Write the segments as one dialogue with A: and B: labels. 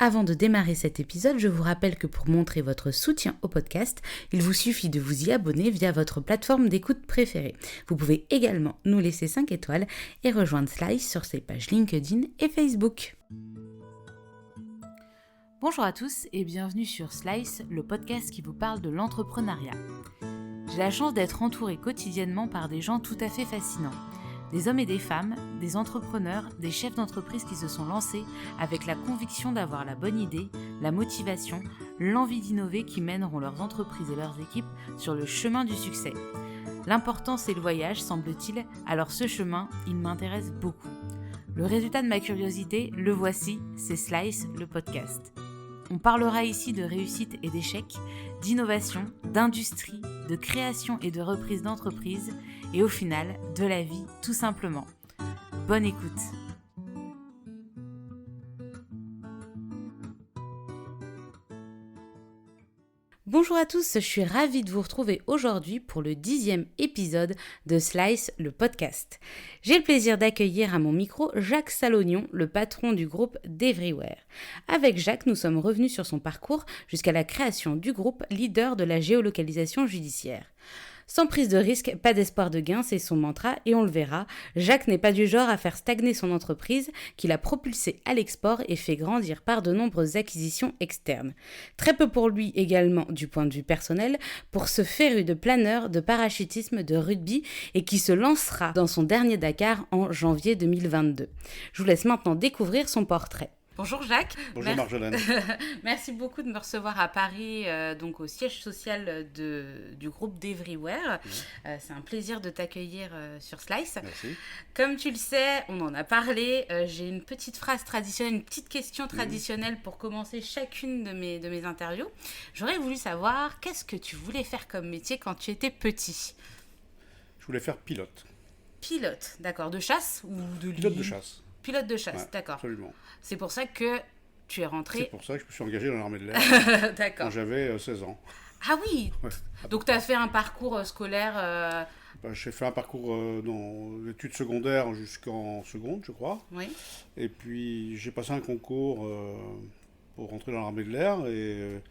A: Avant de démarrer cet épisode, je vous rappelle que pour montrer votre soutien au podcast, il vous suffit de vous y abonner via votre plateforme d'écoute préférée. Vous pouvez également nous laisser 5 étoiles et rejoindre Slice sur ses pages LinkedIn et Facebook. Bonjour à tous et bienvenue sur Slice, le podcast qui vous parle de l'entrepreneuriat. J'ai la chance d'être entourée quotidiennement par des gens tout à fait fascinants. Des hommes et des femmes, des entrepreneurs, des chefs d'entreprise qui se sont lancés avec la conviction d'avoir la bonne idée, la motivation, l'envie d'innover qui mèneront leurs entreprises et leurs équipes sur le chemin du succès. L'important c'est le voyage, semble-t-il, alors ce chemin, il m'intéresse beaucoup. Le résultat de ma curiosité, le voici, c'est Slice, le podcast. On parlera ici de réussite et d'échecs, d'innovation, d'industrie, de création et de reprise d'entreprise, et au final, de la vie, tout simplement. Bonne écoute. Bonjour à tous, je suis ravie de vous retrouver aujourd'hui pour le 10e épisode de Slice, le podcast. J'ai le plaisir d'accueillir à mon micro Jacques Salognon, le patron du groupe d'Everywhere. Avec Jacques, nous sommes revenus sur son parcours jusqu'à la création du groupe leader de la géolocalisation judiciaire. Sans prise de risque, pas d'espoir de gain, c'est son mantra et on le verra. Jacques n'est pas du genre à faire stagner son entreprise, qu'il a propulsée à l'export et fait grandir par de nombreuses acquisitions externes. Très peu pour lui également du point de vue personnel, pour ce féru de planeur, de parachutisme, de rugby et qui se lancera dans son dernier Dakar en janvier 2022. Je vous laisse maintenant découvrir son portrait. Bonjour Jacques.
B: Bonjour Marjolaine.
A: Merci beaucoup de me recevoir à Paris, donc au siège social du groupe d'Everywhere. C'est un plaisir de t'accueillir sur Slice.
B: Merci.
A: Comme tu le sais, on en a parlé, j'ai une petite phrase traditionnelle, une petite question traditionnelle pour commencer chacune de mes interviews. J'aurais voulu savoir, qu'est-ce que tu voulais faire comme métier quand tu étais petit ?
B: Je voulais faire pilote.
A: Pilote, d'accord. De chasse ou de
B: Pilote de chasse.
A: Pilote de chasse,
B: Ouais,
A: d'accord.
B: absolument.
A: C'est pour ça que tu es rentré...
B: C'est pour ça que je me suis engagé dans l'armée de l'air
A: D'accord.
B: quand j'avais 16 ans.
A: Ah oui,
B: Ouais.
A: donc tu as fait un parcours scolaire...
B: J'ai fait un parcours dans l'études secondaires jusqu'en seconde, je crois.
A: Oui.
B: Et puis j'ai passé un concours pour rentrer dans l'armée de l'air et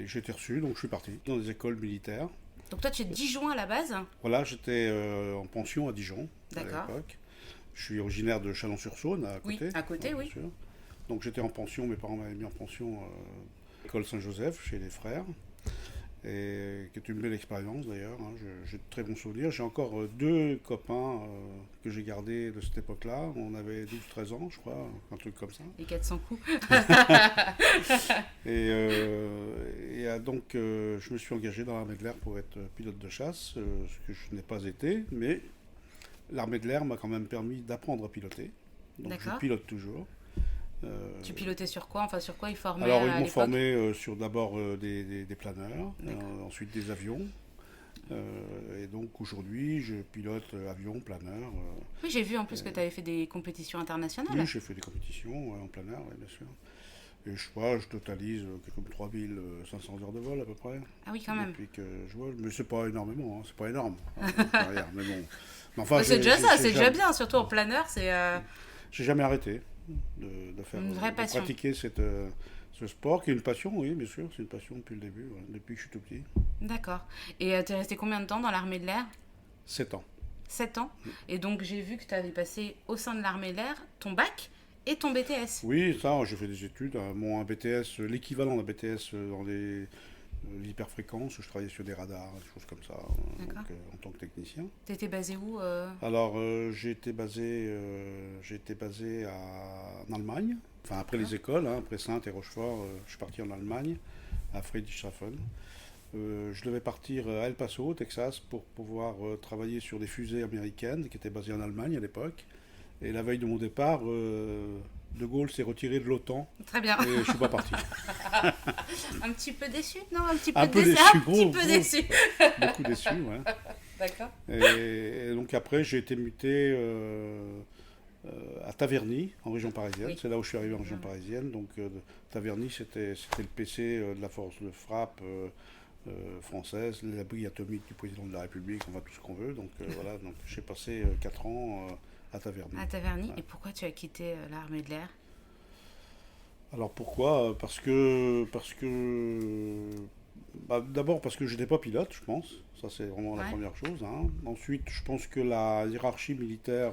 B: j'ai été reçu, donc je suis parti dans des écoles militaires.
A: Donc toi tu es de Dijon à la base ?
B: Voilà, j'étais en pension à Dijon à
A: D'accord.
B: l'époque. Je suis originaire de Chalon-sur-Saône, à côté.
A: Oui, à côté,
B: bien
A: oui.
B: sûr. Donc j'étais en pension, mes parents m'avaient mis en pension à l'école Saint-Joseph, chez les frères, et qui est une belle expérience d'ailleurs. J'ai de très bons souvenirs. J'ai encore deux copains que j'ai gardés de cette époque-là. On avait 12-13 ans, je crois, un truc comme ça.
A: Les 400 coups.
B: Donc je me suis engagé dans l'armée de l'air pour être pilote de chasse, ce que je n'ai pas été, mais l'armée de l'air m'a quand même permis d'apprendre à piloter. Donc
A: D'accord.
B: je pilote toujours.
A: Tu pilotais sur quoi ? Enfin, sur quoi ils formaient
B: Alors,
A: à
B: ils m'ont
A: l'époque ?
B: formé sur d'abord des planeurs, ensuite des avions. Et donc, aujourd'hui, je pilote avion, planeur.
A: Oui, j'ai vu en plus que tu avais fait des compétitions internationales.
B: Oui, j'ai fait des compétitions en planeur, ouais, bien sûr. Et je totalise quelque comme 3500 heures de vol à peu près.
A: Ah oui, quand même.
B: Depuis que je vole. Mais c'est pas énormément, hein, c'est pas énorme. Derrière, mais bon. Mais enfin,
A: C'est déjà ça, c'est déjà
B: jamais,
A: bien, surtout en planeur, c'est...
B: j'ai jamais arrêté de faire,
A: Une vraie
B: de
A: passion.
B: pratiquer ce sport, qui est une passion, oui, bien sûr, c'est une passion depuis le début, ouais, depuis que je suis tout petit.
A: D'accord. Et tu es resté combien de temps dans l'armée de l'air ?
B: 7 ans.
A: 7 ans. Et donc j'ai vu que tu avais passé au sein de l'armée de l'air ton bac et ton BTS.
B: Oui, ça, j'ai fait des études. Un BTS, l'équivalent d'un BTS dans l'hyperfréquence, où je travaillais sur des radars, des choses comme ça, donc, en tant que technicien.
A: Tu étais basé où
B: Alors, j'ai été basé en Allemagne, enfin après les écoles, hein, après Saintes et Rochefort, je suis parti en Allemagne, à Friedrichshafen. Je devais partir à El Paso, au Texas, pour pouvoir travailler sur des fusées américaines qui étaient basées en Allemagne à l'époque. Et la veille de mon départ, De Gaulle s'est retiré de l'OTAN.
A: Très bien.
B: Et je ne suis pas parti.
A: Un petit peu déçu ? Non, un petit peu
B: Un peu
A: déçu.
B: déçu,
A: Un petit peu déçu.
B: Beaucoup déçu, ouais.
A: D'accord.
B: Et donc après, j'ai été muté à Taverny, en région parisienne.
A: Oui.
B: C'est là où je suis arrivé en région parisienne. Donc Taverny, c'était le PC de la force de frappe française, l'abri atomique du président de la République, enfin tout ce qu'on veut. Donc voilà, donc j'ai passé 4 ans à Taverny.
A: À Taverny.
B: Ouais.
A: Et pourquoi tu as quitté l'armée de l'air ?
B: Alors pourquoi? D'abord parce que je n'étais pas pilote, je pense. Ça, c'est vraiment la
A: Ouais.
B: première chose, hein. Ensuite, je pense que la hiérarchie militaire,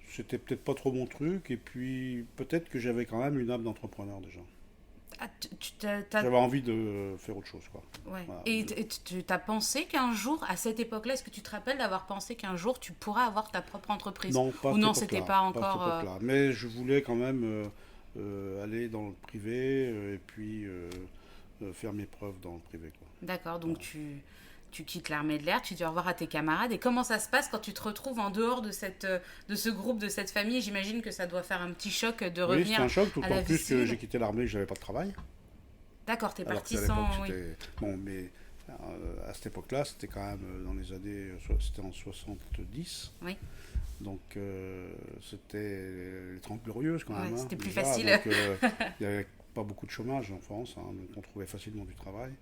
B: c'était peut-être pas trop mon truc. Et puis, peut-être que j'avais quand même une âme d'entrepreneur déjà.
A: Ah,
B: J'avais envie de faire autre chose, quoi.
A: ouais.
B: Voilà.
A: Et tu as pensé qu'un jour, à cette époque-là, est-ce que tu te rappelles d'avoir pensé qu'un jour tu pourras avoir ta propre entreprise?
B: Non, pas à
A: Ou
B: cette
A: non, c'était
B: époque-là.
A: pas
B: Pas à cette
A: encore.
B: époque-là. Mais je voulais quand même aller dans le privé et puis faire mes preuves dans le privé, quoi.
A: D'accord, donc
B: Voilà.
A: tu quittes l'armée de l'air, tu dis au revoir à tes camarades. Et comment ça se passe quand tu te retrouves en dehors de ce groupe, de cette famille? J'imagine que ça doit faire un petit choc de
B: Oui, c'était
A: revenir
B: un choc,
A: à
B: d'autant
A: la vie
B: plus que
A: civile.
B: j'ai quitté l'armée, j'avais pas de travail.
A: D'accord, t'es
B: Alors
A: parti
B: qu'à l'époque,
A: sans. Oui.
B: c'était. Bon, mais à cette époque-là, c'était quand même dans les années. C'était en 70.
A: Oui,
B: Donc, c'était les 30 Glorieuses quand
A: ouais,
B: même, hein,
A: c'était plus
B: déjà.
A: facile.
B: Donc, il n'y avait pas beaucoup de chômage en France, hein, donc on trouvait facilement du travail.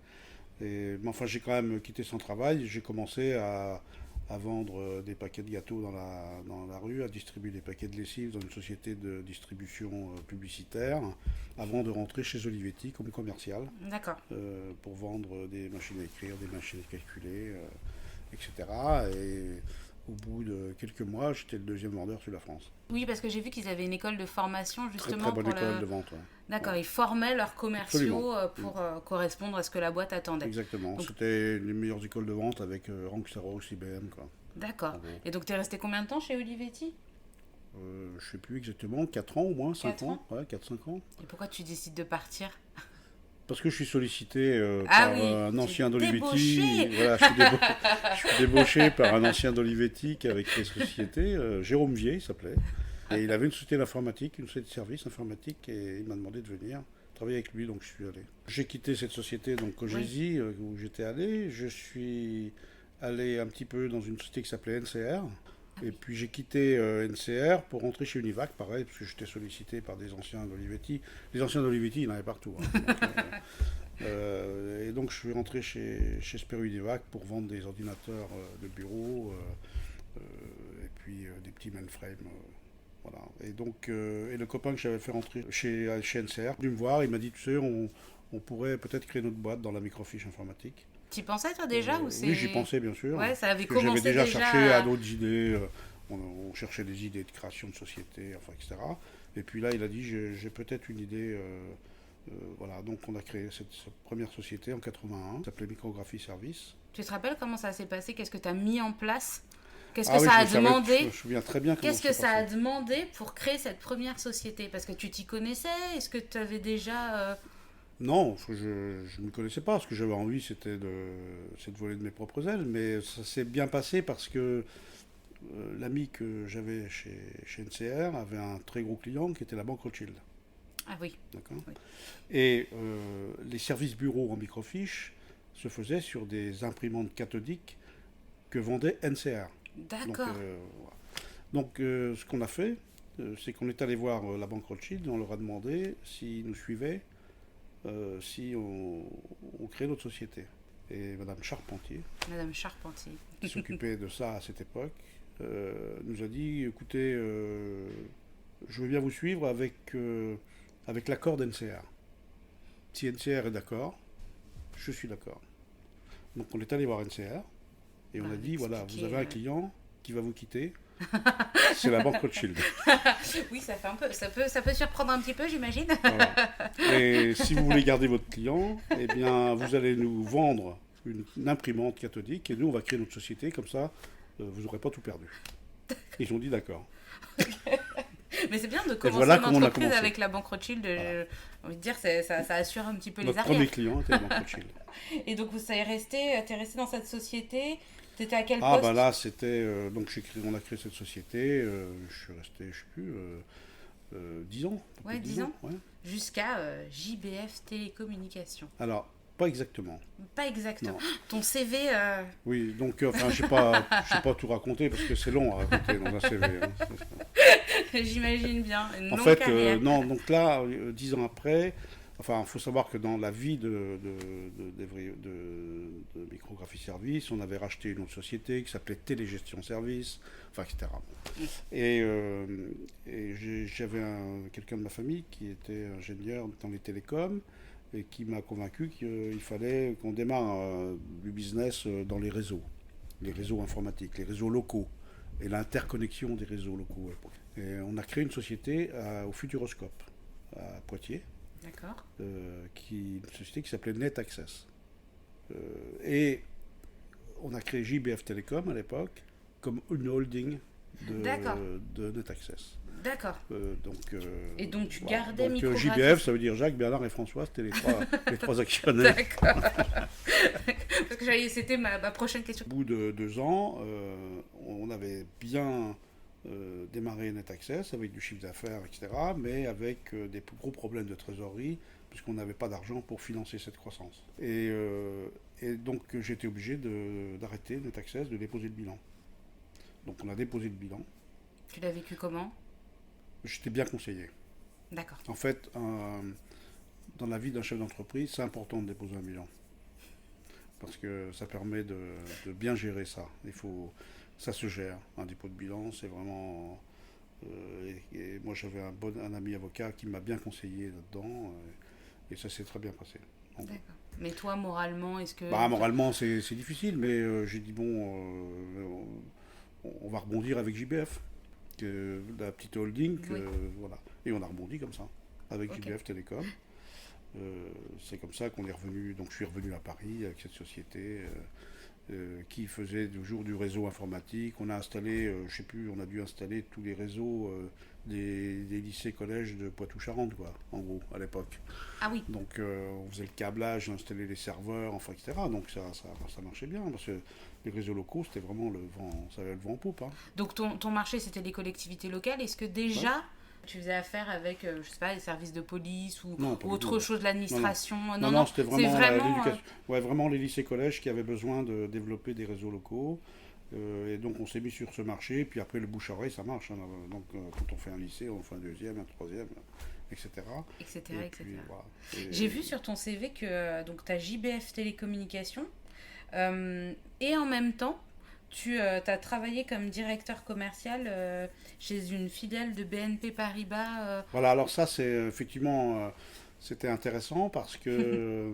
B: Mais enfin, j'ai quand même quitté son travail. J'ai commencé à vendre des paquets de gâteaux dans la rue, à distribuer des paquets de lessive dans une société de distribution publicitaire, avant de rentrer chez Olivetti comme commercial
A: D'accord.
B: pour vendre des machines à écrire, des machines à calculer, etc. Et au bout de quelques mois, j'étais le deuxième vendeur sur la France.
A: Oui, parce que j'ai vu qu'ils avaient une école de formation
B: Très très
A: justement
B: bonne
A: pour
B: école
A: le.
B: de vente. Ouais.
A: D'accord,
B: Ouais,
A: ils formaient leurs
B: absolument.
A: commerciaux
B: Mm.
A: pour correspondre à ce que la boîte attendait.
B: Exactement.
A: Donc,
B: C'était les meilleures écoles de vente avec Rank Xerox, IBM, quoi,
A: d'accord.
B: en gros.
A: Et donc, t'es resté combien de temps chez Olivetti?
B: Je sais plus exactement, 4 ans au moins, 5
A: 4
B: ans,
A: ans.
B: ouais, 4-5 ans.
A: Et pourquoi tu décides de partir?
B: Parce que je suis sollicité
A: Ah
B: par
A: oui,
B: un
A: tu es
B: ancien d'Olivetti.
A: débauché.
B: Voilà, je suis débauché par un ancien d'Olivetti qui avait créé société, Jérôme Vier, il s'appelait. Et il avait une société d'informatique, une société de services informatique, et il m'a demandé de venir travailler avec lui, donc je suis allé. J'ai quitté cette société, donc
A: Oui.
B: Cogesi, où j'étais allé. Je suis allé un petit peu dans une société qui s'appelait NCR. Et puis j'ai quitté NCR pour rentrer chez Univac, pareil, parce que j'étais sollicité par des anciens d'Olivetti. Les anciens d'Olivetti, il y en avait partout, hein. Et donc je suis rentré chez Sperry Univac pour vendre des ordinateurs de bureau et puis des petits mainframes. Voilà. Et donc, et le copain que j'avais fait rentrer chez NCR, venu me voir, il m'a dit, tu sais, on pourrait peut-être créer notre boîte dans la microfiche informatique.
A: T'y pensais toi déjà ou
B: Oui, j'y
A: c'est.
B: pensais bien sûr,
A: Ouais, ça avait
B: parce que j'avais
A: commencé
B: déjà
A: déjà.
B: cherché à d'autres idées. On cherchait des idées de création de société, enfin, etc. Et puis là, il a dit, j'ai peut-être une idée. Voilà, donc on a créé cette première société en 81, qui s'appelait Micrographie Service.
A: Tu te rappelles comment ça s'est passé? Qu'est-ce que t'as mis en place? Qu'est-ce que
B: Ah oui,
A: ça
B: je
A: a
B: me, savais, je
A: demandé?
B: me souviens très bien comment
A: Qu'est-ce
B: ça
A: que
B: s'est
A: ça a
B: passé.
A: demandé pour créer cette première société? Parce que tu t'y connaissais? Est-ce que tu avais déjà.
B: Non, je ne me connaissais pas. Ce que j'avais envie, c'est de voler de mes propres ailes. Mais ça s'est bien passé parce que l'ami que j'avais chez NCR avait un très gros client qui était la banque Rothschild.
A: Ah oui.
B: D'accord.
A: Oui.
B: Et les services bureaux en microfiche se faisaient sur des imprimantes cathodiques que vendait NCR. Donc,
A: D'accord.
B: voilà. Donc ce qu'on a fait, c'est qu'on est allé voir la banque Rothschild et on leur a demandé s'ils nous suivaient, si on crée notre société. Et Madame Charpentier,
A: Madame Charpentier.
B: qui s'occupait de ça à cette époque, nous a dit, écoutez, je veux bien vous suivre avec l'accord d'NCR. Si NCR est d'accord, je suis d'accord. Donc on est allé voir NCR et on
A: Bah,
B: a dit, voilà, vous avez un
A: expliquer,
B: client qui va vous quitter, c'est la banque Rothschild.
A: Oui, ça fait un peu. Ça peut surprendre un petit peu, j'imagine.
B: Voilà. Et si vous voulez garder votre client, eh bien, vous allez nous vendre une imprimante cathodique et nous, on va créer notre société, comme ça, vous n'aurez pas tout perdu. Ils ont dit d'accord.
A: Mais c'est bien de
B: Et
A: commencer
B: voilà
A: une
B: comment on a
A: entreprise
B: commencé.
A: avec la banque Rothschild.
B: Voilà.
A: J'ai envie de dire, ça assure un petit peu les
B: Notre
A: arrières.
B: premier client était la banque Rothschild.
A: Et donc, t'es resté dans cette société. T'étais à quel
B: Ah,
A: poste?
B: bah là, c'était. Donc, on a créé cette société. Je suis resté, je sais plus, 10 ans. Un peu
A: Ouais,
B: plus de
A: 10 ans.
B: Ouais.
A: Jusqu'à JBF Télécommunications.
B: Alors, pas exactement.
A: Pas exactement.
B: Non.
A: Ton CV.
B: Oui, donc, enfin, je sais pas tout raconter parce que c'est long à raconter dans un CV. Hein.
A: J'imagine bien. Une
B: En
A: longue
B: fait,
A: carrière.
B: non, donc là, 10 ans après, Enfin, il faut savoir que dans la vie de Micrographie Service, on avait racheté une autre société qui s'appelait Télégestion Service, enfin, etc. Et j'avais quelqu'un de ma famille qui était ingénieur dans les télécoms et qui m'a convaincu qu'il fallait qu'on démarre du business dans les réseaux informatiques, les réseaux locaux et l'interconnexion des réseaux locaux. Et on a créé une société au Futuroscope à Poitiers.
A: D'accord.
B: Une société qui s'appelait NetAccess. Et on a créé JBF Telecom à l'époque comme une holding de NetAccess.
A: D'accord. Et donc tu
B: voilà.
A: gardais
B: donc,
A: Micrographie.
B: JBF, ça veut dire Jacques, Bernard et François, c'était les trois actionnaires.
A: D'accord. Parce que c'était ma prochaine question.
B: Au bout de 2 ans, on avait bien démarré NetAccess avec du chiffre d'affaires, etc., mais avec des gros problèmes de trésorerie, puisqu'on n'avait pas d'argent pour financer cette croissance. Et donc j'étais obligé d'arrêter NetAccess, de déposer le bilan. Donc on a déposé le bilan.
A: Tu l'as vécu comment ?
B: J'étais bien conseillé.
A: D'accord.
B: En fait, dans la vie d'un chef d'entreprise, c'est important de déposer un bilan. Parce que ça permet de bien gérer ça. Ça se gère. Un dépôt de bilan, c'est vraiment... et moi, j'avais un ami avocat qui m'a bien conseillé là-dedans. Et ça s'est très bien passé. Donc,
A: d'accord. Mais toi, moralement, est-ce que...
B: moralement, c'est difficile, mais j'ai dit, bon, on va rebondir avec JBF, la petite holding.
A: Oui.
B: Voilà. Et on a rebondi comme ça, avec
A: Okay.
B: JBF Télécom. C'est comme ça qu'on est revenu. Donc je suis revenu à Paris avec cette société qui faisait toujours du réseau informatique. On a installé, je sais plus, on a dû installer tous les réseaux des lycées collèges de Poitou-Charentes, quoi, en gros, à l'époque.
A: Ah oui.
B: Donc on faisait le câblage, installait les serveurs, enfin, etc. Donc ça marchait bien, parce que les réseaux locaux, c'était vraiment le vent, ça avait le vent en poupe. Hein.
A: Donc ton marché, c'était les collectivités locales. Est-ce que déjà... Tu faisais affaire avec, je sais pas, les services de police ou autre chose de l'administration?
B: Non, c'était vraiment l'éducation. Ouais, vraiment les lycées-collèges qui avaient besoin de développer des réseaux locaux. Et donc on s'est mis sur ce marché. Puis après, le bouche-à-oreille, ça marche. Hein. Donc quand on fait un lycée, on fait un deuxième, un troisième, etc.
A: Etc.
B: Voilà.
A: J'ai vu sur ton CV que tu as JBF Télécommunications. Et en même temps, tu as travaillé comme directeur commercial chez une filiale de BNP Paribas.
B: Voilà, alors ça, c'est effectivement, c'était intéressant parce que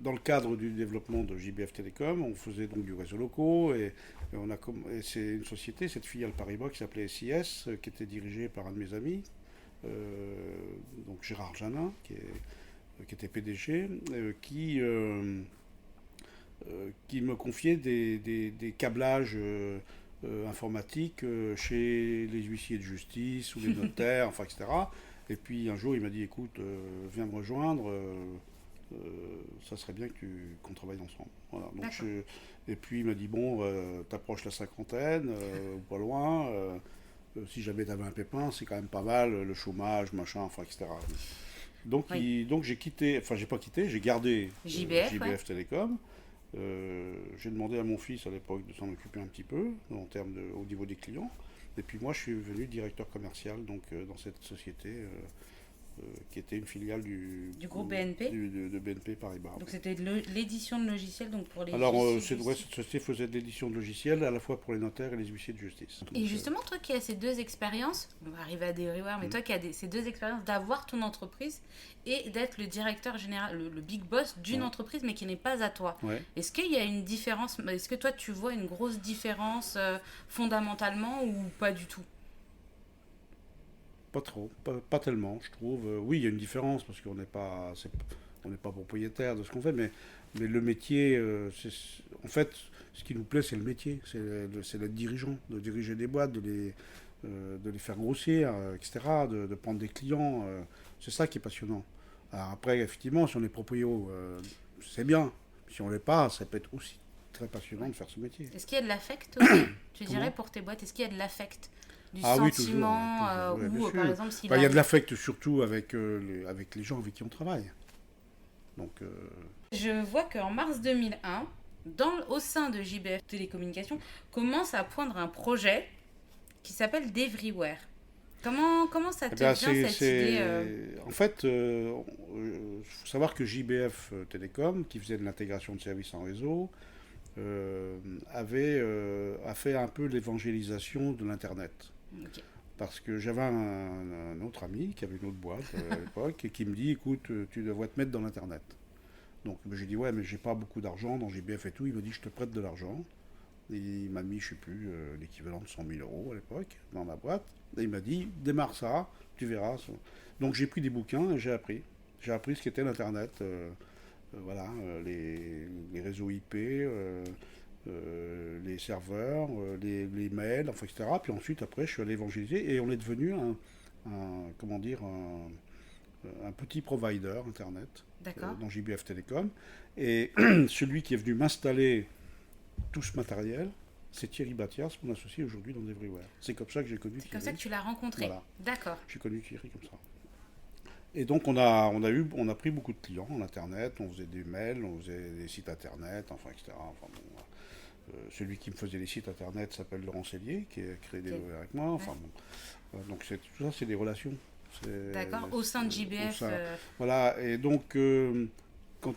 B: dans le cadre du développement de JBF Télécom, on faisait donc du réseau locaux et c'est une société, cette filiale Paribas qui s'appelait SIS, qui était dirigée par un de mes amis, donc Gérard Janin, qui était PDG, qui me confiait des câblages informatiques chez les huissiers de justice ou les notaires, enfin, etc. Et puis un jour, il m'a dit, écoute, viens me rejoindre, ça serait bien qu'on travaille ensemble. Voilà. Donc et puis il m'a dit, bon, t'approches la cinquantaine, ou pas loin, si jamais t'avais un pépin, c'est quand même pas mal, le chômage, machin, enfin, etc. Donc, donc j'ai quitté, enfin j'ai pas quitté, j'ai gardé JBF Télécom. J'ai demandé à mon fils à l'époque de s'en occuper un petit peu au niveau des clients. Et puis moi, je suis devenu directeur commercial donc, dans cette société qui était une filiale du
A: groupe BNP
B: de BNP Paribas.
A: Donc c'était l'édition de logiciels donc pour les
B: alors cette société faisait de l'édition de logiciels à la fois pour les notaires et les huissiers de justice. Donc,
A: et justement, toi qui as ces deux expériences, on va arriver à DeVryWare, mais toi qui as ces deux expériences d'avoir ton entreprise et d'être le directeur général, le big boss d'une entreprise mais qui n'est pas à toi. Est-ce qu'il y a une différence? Est-ce que toi tu vois une grosse différence fondamentalement ou pas du tout?
B: Pas trop, pas tellement, je trouve. Oui, il y a une différence parce qu'on n'est pas propriétaire de ce qu'on fait, mais le métier, en fait, ce qui nous plaît, c'est le métier, c'est d'être dirigeant, de diriger des boîtes, de les faire grossir, etc., de prendre des clients. C'est ça qui est passionnant. Alors après, effectivement, si on est proprio, c'est bien. Si on ne l'est pas, ça peut être aussi très passionnant de faire ce métier.
A: Est-ce qu'il y a de l'affect aussi, tu dirais, pour tes boîtes? Est-ce qu'il y a de l'affect? Du sentiment,
B: oui, toujours,
A: ou par exemple
B: il y a de l'affect surtout avec les gens avec qui on travaille. Donc,
A: je vois qu'en mars 2001, au sein de JBF Télécommunications, commence à poindre un projet qui s'appelle DeVryWare. Comment ça te vient cette idée
B: En fait, savoir que JBF Télécom, qui faisait de l'intégration de services en réseau, a fait un peu l'évangélisation de l'Internet.
A: Ok.
B: Parce que j'avais un autre ami qui avait une autre boîte à l'époque et qui me dit, écoute, tu devrais te mettre dans l'Internet. Donc j'ai dit, ouais, mais j'ai pas beaucoup d'argent dans JBF et tout. Il me dit, je te prête de l'argent. Et il m'a mis, je sais plus, l'équivalent de 100 000 euros à l'époque dans ma boîte. Et il m'a dit, démarre ça, tu verras. Donc j'ai pris des bouquins et j'ai appris. J'ai appris ce qu'était l'Internet, voilà, les réseaux IP, les serveurs, les mails, enfin, etc. Puis ensuite, après, je suis allé évangéliser et on est devenu comment dire, un petit provider Internet dans JBF Télécom. Et celui qui est venu m'installer tout ce matériel, c'est Thierry Bathias, mon associé aujourd'hui dans Everywhere. C'est comme ça que j'ai connu Thierry.
A: C'est comme ça que tu l'as rencontré.
B: Voilà.
A: D'accord.
B: J'ai connu Thierry comme ça. Et donc on a pris beaucoup de clients en Internet, on faisait des mails, on faisait des sites Internet, enfin, etc. Enfin, bon, celui qui me faisait les sites Internet s'appelle Laurent Cellier, qui a créé Everywhere avec moi. Enfin, bon. Donc tout ça, c'est des relations.
A: D'accord, au sein de JBF.
B: Voilà, et donc quand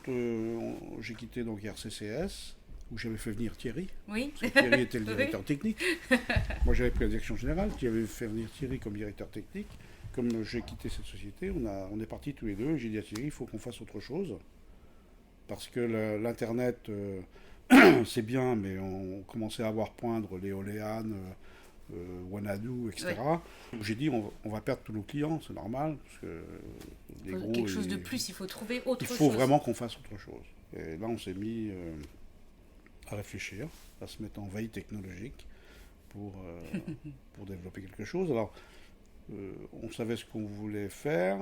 B: j'ai quitté donc RCCS, où j'avais fait venir Thierry.
A: Oui.
B: Parce que Thierry était le directeur technique. Moi, j'avais pris la direction générale. J'avais fait venir Thierry comme directeur technique. Comme j'ai quitté cette société, on est partis tous les deux. J'ai dit à Thierry, il faut qu'on fasse autre chose. Parce que l'Internet, c'est bien, mais on commençait à voir poindre l'éoliane, Wanadu, etc. Donc j'ai dit, on va perdre tous nos clients, c'est normal. Parce que
A: quelque chose de plus, il faut trouver autre chose.
B: Il faut vraiment qu'on fasse autre chose. Et là, on s'est mis à réfléchir, à se mettre en veille technologique pour développer quelque chose. Alors, on savait ce qu'on voulait faire,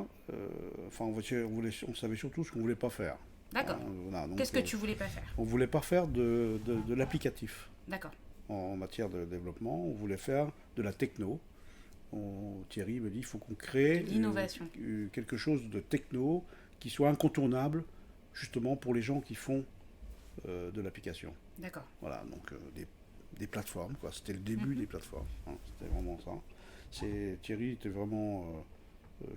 B: enfin, on savait surtout ce qu'on ne voulait pas faire.
A: D'accord. Voilà, qu'est-ce que tu voulais pas faire?
B: On ne voulait pas faire de l'applicatif.
A: D'accord.
B: En matière de développement, on voulait faire de la techno. Thierry me dit, il faut qu'on crée
A: l'innovation.
B: Quelque chose de techno qui soit incontournable, justement pour les gens qui font de l'application.
A: D'accord.
B: Voilà, donc des plateformes, quoi. C'était le début des plateformes. Hein, c'était vraiment ça. Thierry était vraiment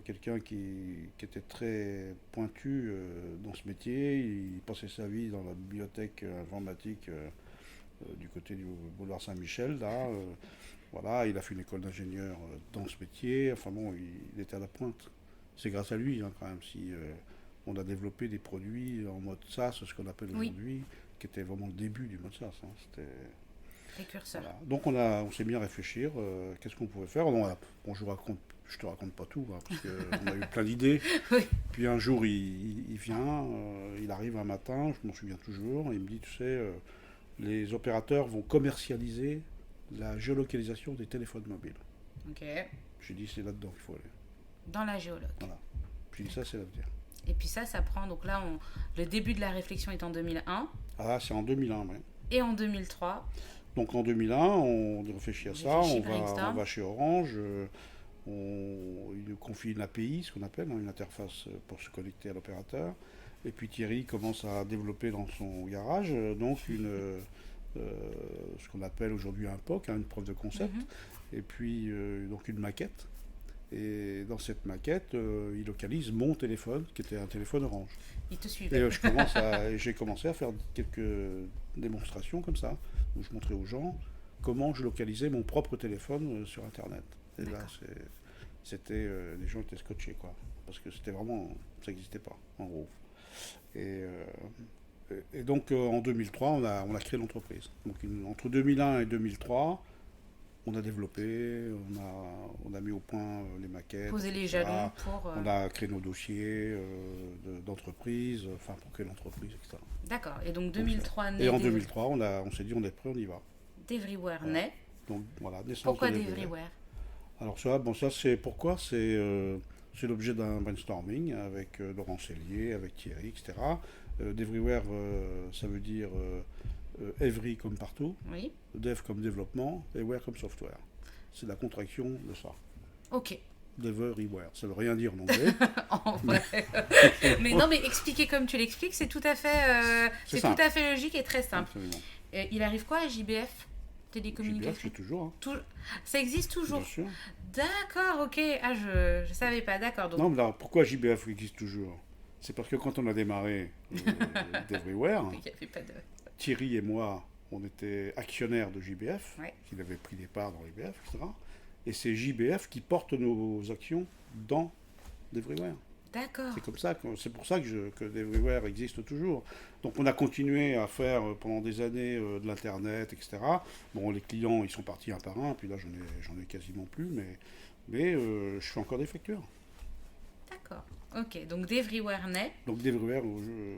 B: quelqu'un qui était très pointu dans ce métier. Il passait sa vie dans la bibliothèque informatique du côté du boulevard Saint-Michel. Là, voilà, il a fait une école d'ingénieur dans ce métier. Enfin bon, il était à la pointe. C'est grâce à lui, hein, quand même, si on a développé des produits en mode SaaS, ce qu'on appelle aujourd'hui, qui était vraiment le début du mode SaaS. Hein. C'était
A: précurseur.
B: Voilà. Donc on s'est mis à réfléchir, qu'est-ce qu'on pouvait faire. Bon, je te raconte pas tout, hein, parce qu'on a eu plein d'idées.
A: Oui.
B: Puis un jour, il vient, il arrive un matin, je m'en souviens toujours, il me dit, tu sais, les opérateurs vont commercialiser la géolocalisation des téléphones mobiles.
A: Ok.
B: J'ai dit, c'est là-dedans qu'il faut aller.
A: Dans la géologue.
B: Voilà. J'ai dit, ça, c'est l'avenir.
A: Et puis ça prend, donc là, le début de la réflexion est en 2001.
B: Ah, c'est en 2001, oui.
A: Et en 2003.
B: Donc en 2001, on réfléchit à ça, on va chez Orange, il nous confie une API, ce qu'on appelle, une interface pour se connecter à l'opérateur. Et puis Thierry commence à développer dans son garage donc ce qu'on appelle aujourd'hui un POC, une preuve de concept, et puis donc une maquette. Et dans cette maquette, il localise mon téléphone, qui était un téléphone Orange.
A: Il te suivait.
B: Et j'ai commencé à faire quelques démonstrations comme ça, où je montrais aux gens comment je localisais mon propre téléphone sur Internet. Et là, les gens étaient scotchés, quoi. Parce que c'était vraiment, ça n'existait pas, en gros. Et donc, en 2003, on a créé l'entreprise. Donc, entre 2001 et 2003, on a développé, on a mis au point les maquettes.
A: Poser les jalons pour...
B: On a créé nos dossiers d'entreprise, enfin pour créer l'entreprise, etc.
A: D'accord. Et donc 2003 naît...
B: Et en 2003, on s'est dit, on est prêt, on y va.
A: D'Everywhere naît.
B: Donc voilà, naissance.
A: Pourquoi d'Everywhere?
B: Alors ça, c'est pourquoi c'est l'objet d'un brainstorming avec Laurent Cellier, avec Thierry, etc. D'Everywhere, ça veut dire... Every comme partout,
A: oui.
B: Dev comme développement, et Ware comme software. C'est la contraction de ça.
A: Ok.
B: Everywhere. Ça veut rien dire en anglais.
A: En vrai. Mais non, mais expliquer comme tu l'expliques, c'est tout à fait, tout à fait logique et très simple. Et il arrive quoi à JBF Télécommunications?
B: JBF, c'est toujours. Hein.
A: Ça existe toujours.
B: Bien sûr.
A: D'accord, ok. Ah, je savais pas. D'accord. Donc...
B: Non, mais alors, pourquoi JBF existe toujours? C'est parce que quand on a démarré d'Everywhere,
A: Il y avait pas de...
B: Thierry et moi, on était actionnaires de JBF,
A: Ouais.
B: qui avait pris des parts dans l'EBF, etc. Et c'est JBF qui porte nos actions dans d'Everywhere.
A: D'accord.
B: C'est comme ça, c'est pour ça que d'Everywhere existe toujours. Donc on a continué à faire pendant des années de l'internet, etc. Bon, les clients, ils sont partis un par un, puis là j'en ai quasiment plus, mais je fais encore des factures.
A: D'accord. Ok, donc d'Everywhere naît.
B: Donc d'Everywhere,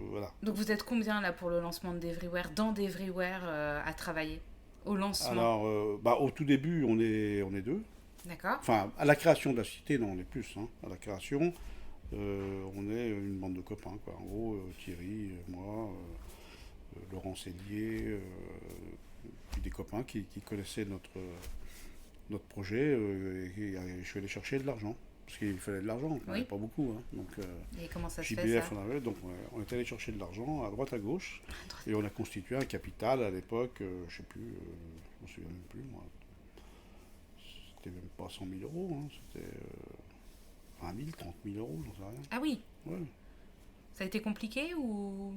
B: voilà.
A: Donc vous êtes combien là pour le lancement de d'Everywhere, dans d'Everywhere à travailler au lancement?
B: Alors, au tout début, on est deux.
A: D'accord.
B: Enfin, à la création de la société, non, on est plus. Hein. À la création, on est une bande de copains, quoi. En gros, Thierry, moi, Laurent Sellier, puis des copains qui connaissaient notre projet, et je suis allé chercher de l'argent. Parce qu'il fallait de l'argent, on n'avait pas beaucoup. Hein. Donc,
A: Et comment ça se fait
B: JBF,
A: ça?
B: donc on est allé chercher de l'argent à droite à gauche, et on a constitué un capital à l'époque, je ne sais plus, je ne me souviens même plus, moi. C'était même pas 100 000 euros, hein. C'était 20 000, 30 000 euros, j'en sais rien.
A: Ah oui,
B: Ouais.
A: ça a été compliqué ou...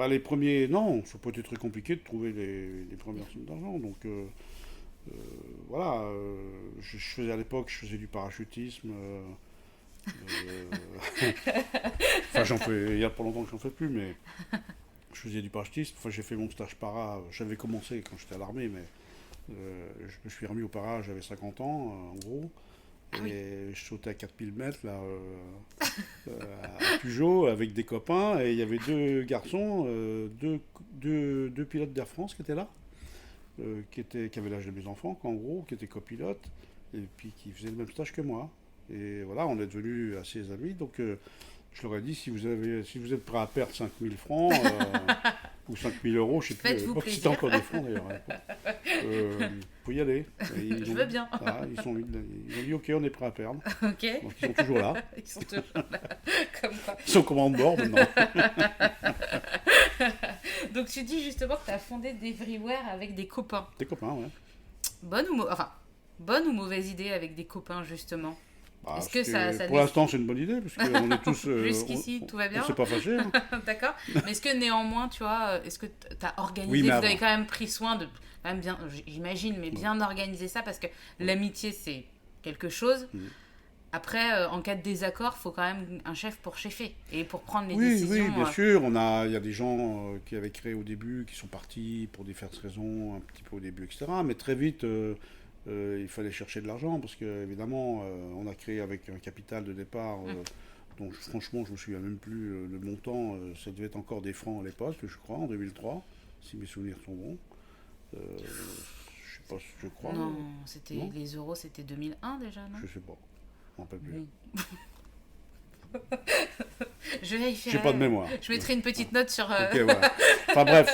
B: Les premiers, non, ça peut être très compliqué de trouver les premières sommes d'argent. Donc voilà, je faisais à l'époque, je faisais du parachutisme. Enfin, j'en fais, il y a pas longtemps que j'en fais plus, mais je faisais du parachutisme. Enfin, j'ai fait mon stage para, j'avais commencé quand j'étais à l'armée, mais je me suis remis au para, j'avais 50 ans, en gros. Et je sautais à 4000 mètres là, à Peugeot avec des copains. Et il y avait deux garçons, deux pilotes d'Air France qui étaient là, qui avaient l'âge de mes enfants, en gros, qui étaient copilotes, et puis qui faisaient le même stage que moi. Et voilà, on est devenus assez amis. Donc je leur ai dit, si vous êtes prêt à perdre 5000 francs ou 5000 euros, je ne sais plus,
A: Faites-vous
B: pas si c'était
A: plaisir.
B: encore des francs d'ailleurs. Faut y aller.
A: Je veux bien.
B: Voilà, ils ont dit ok, on est prêt à perdre.
A: Ok.
B: Donc ils sont toujours là.
A: Ils sont toujours là. Comme quoi.
B: Ils sont commande bord maintenant.
A: Donc tu dis justement que tu as fondé d'Everywhere avec des copains.
B: Des copains, ouais.
A: Bonne ou mauvaise idée avec des copains justement? Est-ce que ça
B: pour l'instant, c'est une bonne idée, parce qu'on est tous...
A: Jusqu'ici, tout va bien.
B: On s'est pas fâchés. Hein.
A: D'accord. Mais est-ce que néanmoins, tu vois, est-ce que tu as organisé,
B: Oui, mais
A: vous
B: avant.
A: avez quand même pris soin de, quand même bien, j'imagine, mais bien organiser ça, parce que l'amitié, c'est quelque chose. Après, en cas de désaccord, il faut quand même un chef pour chefer et pour prendre les décisions.
B: Oui, bien sûr. Il y a des gens qui avaient créé au début, qui sont partis pour diverses raisons, un petit peu au début, etc. Mais très vite, il fallait chercher de l'argent, parce que évidemment, on a créé avec un capital de départ, dont franchement, je me souviens même plus le montant. Ça devait être encore des francs à l'époque, je crois, en 2003, si mes souvenirs sont bons. Je sais pas, je crois.
A: Non,
B: Non
A: les euros, c'était 2001 déjà, non?
B: Je sais pas. Je m'en rappelle plus.
A: Je vérifierai.
B: J'ai pas de mémoire.
A: Je mettrai une petite note sur...
B: Ok, voilà. Enfin bref,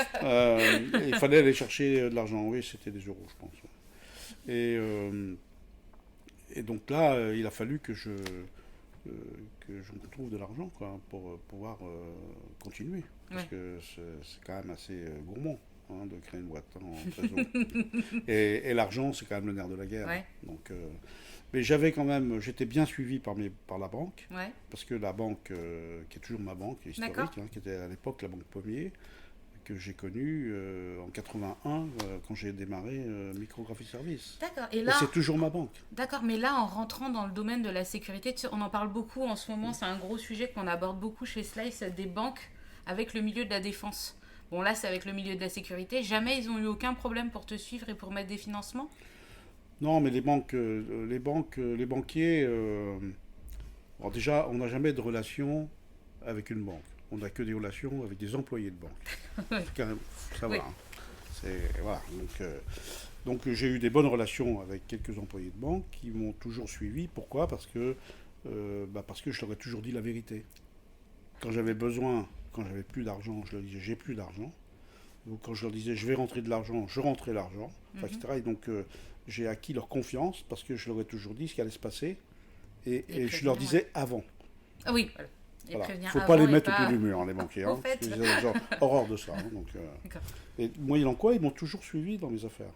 B: il fallait aller chercher de l'argent. Oui, c'était des euros, je pense. Et donc là, il a fallu que je me trouve de l'argent, quoi, pour pouvoir continuer. Parce que c'est quand même assez gourmand, hein, de créer une boîte en trésor. Et l'argent, c'est quand même le nerf de la guerre.
A: Ouais.
B: Donc, mais j'étais bien suivi par la banque.
A: Ouais.
B: Parce que la banque, qui est toujours ma banque historique, hein, qui était à l'époque la banque Pommier, que j'ai connue en 81, quand j'ai démarré Micrographie Service.
A: D'accord. Et
B: Et
A: là,
B: c'est toujours ma banque.
A: d'accord, mais là, en rentrant dans le domaine de la sécurité, on en parle beaucoup en ce moment, c'est un gros sujet qu'on aborde beaucoup chez Slice, des banques avec le milieu de la défense. Bon, là, c'est avec le milieu de la sécurité. Jamais ils ont eu aucun problème pour te suivre et pour mettre des financements?
B: Non, mais les banquiers... alors déjà, on n'a jamais de relation avec une banque. On n'a que des relations avec des employés de banque. C'est quand même, faut savoir.
A: Oui.
B: Hein. Voilà. Donc j'ai eu des bonnes relations avec quelques employés de banque qui m'ont toujours suivi. Pourquoi ? Parce que je leur ai toujours dit la vérité. Quand j'avais besoin, quand j'avais plus d'argent, je leur disais j'ai plus d'argent. Donc quand je leur disais je vais rentrer de l'argent, je rentrais l'argent, etc. Et donc j'ai acquis leur confiance parce que je leur ai toujours dit ce qui allait se passer et je leur disais avant.
A: Ah oui, voilà.
B: Il ne faut pas les mettre au pied du mur, hein, les banquiers.
A: Au
B: Hein,
A: fait.
B: parce qu'ils ont genre horreur de ça. Hein, donc, et moyennant quoi, ils m'ont toujours suivi dans mes affaires.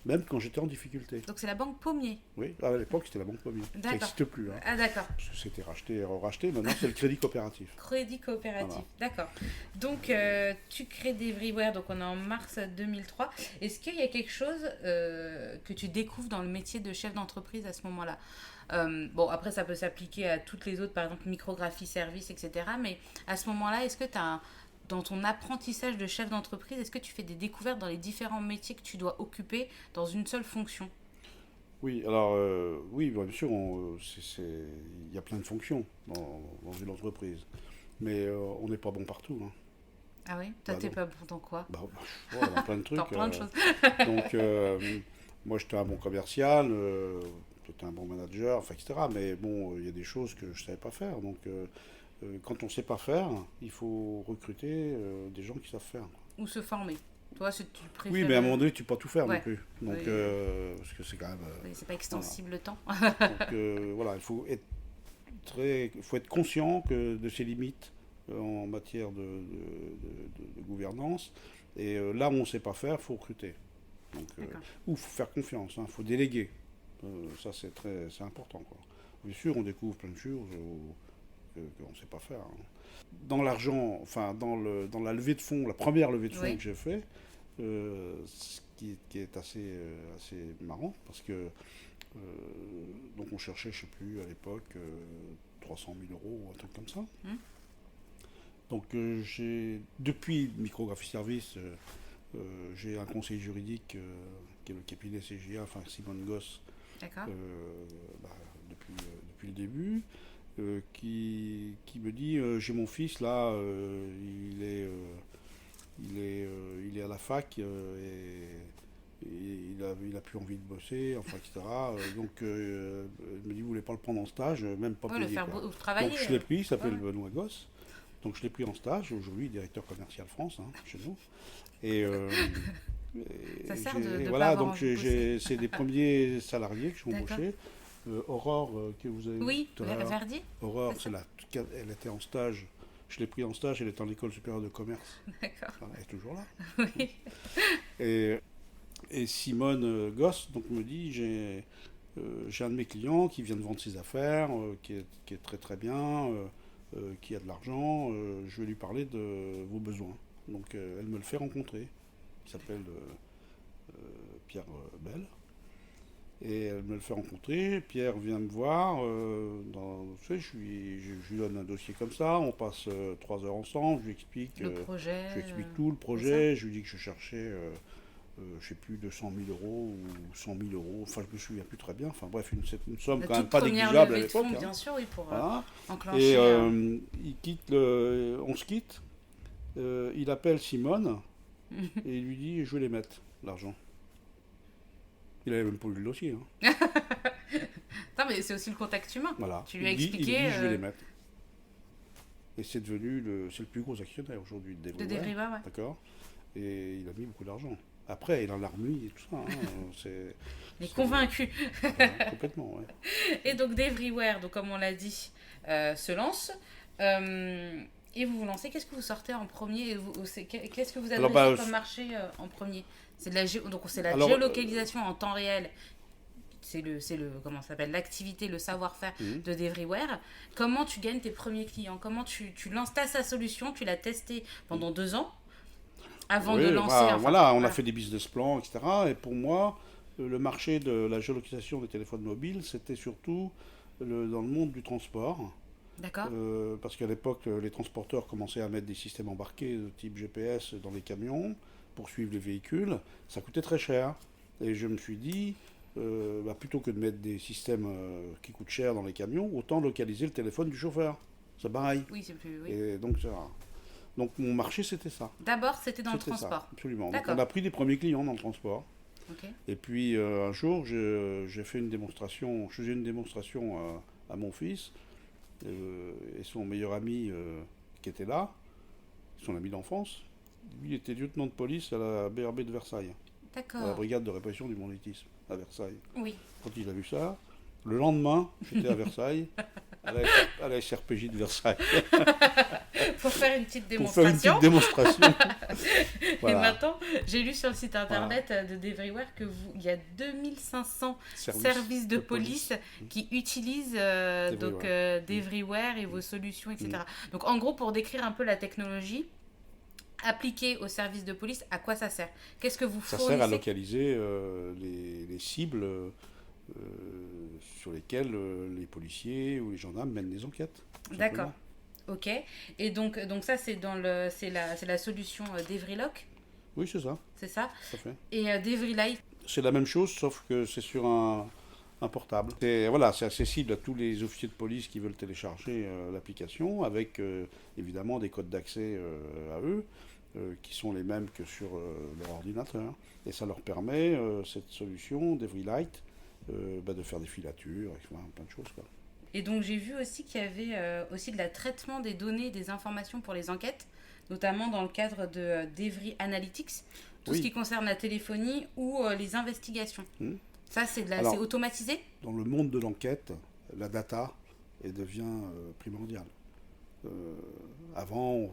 B: même quand j'étais en difficulté.
A: Donc c'est la banque Pommier.
B: Oui, à l'époque c'était la banque Pommier. Ça n'existe plus. Hein,
A: Ah d'accord.
B: parce que c'était racheté et racheté. Maintenant c'est le crédit coopératif.
A: Crédit coopératif,
B: Voilà.
A: d'accord. Donc tu crées d'Everywhere, donc on est en mars 2003. Est-ce qu'il y a quelque chose que tu découvres dans le métier de chef d'entreprise à ce moment-là? Bon, après ça peut s'appliquer à toutes les autres, par exemple micrographie, service, etc. Mais à ce moment-là, est-ce que tu as dans ton apprentissage de chef d'entreprise, est-ce que tu fais des découvertes dans les différents métiers que tu dois occuper dans une seule fonction?
B: Oui, alors oui, bien sûr, il y a plein de fonctions dans une entreprise, mais on n'est pas bon partout. Hein.
A: Ah oui? Toi,
B: Bah
A: t'es
B: non.
A: pas bon dans quoi?
B: Dans plein de trucs.
A: Dans plein de choses.
B: Donc moi j'étais un bon commercial, j'étais un bon manager, enfin, etc. Mais bon, il y a des choses que je savais pas faire. Donc quand on sait pas faire, il faut recruter des gens qui savent faire.
A: Ou se former. Toi, tu préfères...
B: Oui, mais à un moment donné, tu peux pas tout faire
A: Ouais.
B: non plus. Donc,
A: Oui.
B: parce que c'est quand même.
A: Oui, c'est pas extensible le temps.
B: Donc voilà, il faut être conscient de ses limites en matière de gouvernance. Et là où on ne sait pas faire, il faut recruter. Donc,
A: D'accord.
B: ou il faut faire confiance, il faut déléguer. Ça, c'est important. Quoi. Bien sûr, on découvre plein de choses qu'on ne sait pas faire. Hein. Dans l'argent, enfin, dans la levée de fonds, la première levée de fonds
A: Oui.
B: que j'ai fait, ce qui est assez marrant, parce que donc on cherchait, je ne sais plus, à l'époque, 300 000 euros ou un truc comme ça. Donc depuis Micrographie Service, j'ai un conseil juridique qui est le cabinet CGA, enfin Simone Goss,
A: D'accord.
B: bah, depuis le début, qui me dit j'ai mon fils là, il est à la fac et il a plus envie de bosser, enfin, etc. Donc il me dit vous voulez pas le prendre en stage, même pas
A: Ouais, le
B: payé.
A: faire
B: Quoi.
A: travailler.
B: Donc je l'ai pris, il s'appelle
A: ouais.
B: Benoît Goss. Donc je l'ai pris en stage, aujourd'hui directeur commercial France, hein, chez nous. Et,
A: Ça sert de pas
B: voilà,
A: avoir
B: donc
A: envie de bosser.
B: c'est des premiers salariés que j'ai
A: D'accord.
B: embauchés. Aurore, que vous avez
A: Oui,
B: vu tout à l'heure.
A: Verdi.
B: Aurore,
A: c'est ça.
B: elle était en stage. Je l'ai pris en stage, elle était en école supérieure de commerce.
A: D'accord.
B: Enfin, elle est toujours là.
A: Oui.
B: Et Simone Goss donc, me dit j'ai un de mes clients qui vient de vendre ses affaires, qui est très très bien, qui a de l'argent. Je vais lui parler de vos besoins. Donc elle me le fait rencontrer. Il s'appelle Pierre Bell. Et elle me le fait rencontrer. Pierre vient me voir. Tu sais, je lui donne un dossier comme ça. On passe 3 heures ensemble. Je lui explique,
A: Le projet.
B: je lui explique tout le projet. Je lui dis que je cherchais, je sais plus, 200 000 euros ou 100 000 euros. Enfin, je me souviens plus très bien. Enfin, bref, une somme
A: La
B: quand même
A: toute
B: pas
A: première
B: négligeable à
A: levée de fonds,
B: l'époque.
A: bien
B: Hein.
A: sûr, oui, pour
B: Voilà.
A: enclencher.
B: Et on se quitte. Il appelle Simone et il lui dit je vais les mettre, l'argent. Il avait même pas lu le dossier. Hein.
A: Non, mais c'est aussi le contact humain.
B: Voilà.
A: Tu lui as
B: Il dit
A: expliqué.
B: je vais les mettre. Et c'est devenu c'est le plus gros actionnaire aujourd'hui de
A: De
B: Devryware.
A: Devriva, ouais.
B: D'accord. Et il a mis beaucoup d'argent. Après, il en a remis et tout ça. Hein.
A: Il est convaincu.
B: Complètement, ouais.
A: Et donc d'Everywhere, donc comme on l'a dit, se lance. Et vous vous lancez, qu'est-ce que vous sortez en premier et qu'est-ce que vous adressez
B: Alors, bah,
A: comme marché en premier? C'est de donc c'est la
B: Alors,
A: géolocalisation en temps réel. C'est le comment ça s'appelle, l'activité, le savoir-faire de Devriware. Comment tu gagnes tes premiers clients? Comment tu lances sa solution? Tu l'as testée pendant 2 ans avant de lancer.
B: Bah,
A: enfin,
B: voilà, on a fait des business plans, etc. Et pour moi, le marché de la géolocalisation des téléphones mobiles, c'était surtout dans le monde du transport.
A: D'accord.
B: Parce qu'à l'époque, les transporteurs commençaient à mettre des systèmes embarqués de type GPS dans les camions pour suivre les véhicules. Ça coûtait très cher. Et je me suis dit, plutôt que de mettre des systèmes qui coûtent cher dans les camions, autant localiser le téléphone du chauffeur. C'est pareil.
A: Oui, c'est plus. Oui.
B: Et donc mon marché, c'était ça.
A: D'abord, c'était dans le
B: C'était
A: transport.
B: ça, absolument. Donc
A: D'accord.
B: on a pris des premiers clients dans le transport.
A: Ok.
B: Et puis un jour, j'ai fait une démonstration, je faisais une démonstration à mon fils et son meilleur ami qui était là, son ami d'enfance. Lui, il était lieutenant de police à la BRB de Versailles, à la
A: D'accord.
B: brigade de répression du banditisme à Versailles.
A: Oui.
B: Quand il a vu ça, Le lendemain, j'étais à Versailles, à la SRPJ de Versailles,
A: Pour faire une petite
B: pour faire une
A: démonstration.
B: petite démonstration.
A: Et
B: Voilà.
A: maintenant, j'ai lu sur le site internet de Everywhere il y a 2500 services de police qui utilisent d'Everywhere et vos solutions, etc. Donc en gros, pour décrire un peu la technologie appliquée aux services de police, à quoi ça sert? Qu'est-ce que vous
B: Ça
A: fournissez?
B: sert à localiser les cibles sur lesquelles les policiers ou les gendarmes mènent des enquêtes.
A: D'accord. Ok. Et donc ça, c'est la solution d'Everylock,
B: Oui, c'est ça.
A: c'est ça?
B: Tout à fait.
A: Et d'Everylife.
B: C'est la même chose, sauf que c'est sur un portable. C'est accessible à tous les officiers de police qui veulent télécharger l'application, avec évidemment des codes d'accès à eux, qui sont les mêmes que sur leur ordinateur. Et ça leur permet, cette solution d'Everylight, de faire des filatures, plein de choses, quoi.
A: Et donc j'ai vu aussi qu'il y avait aussi de la traitement des données, des informations pour les enquêtes, notamment dans le cadre d'Evry Analytics, tout ce qui concerne la téléphonie ou les investigations. Ça, c'est automatisé?
B: Dans le monde de l'enquête, la data devient primordiale. Avant,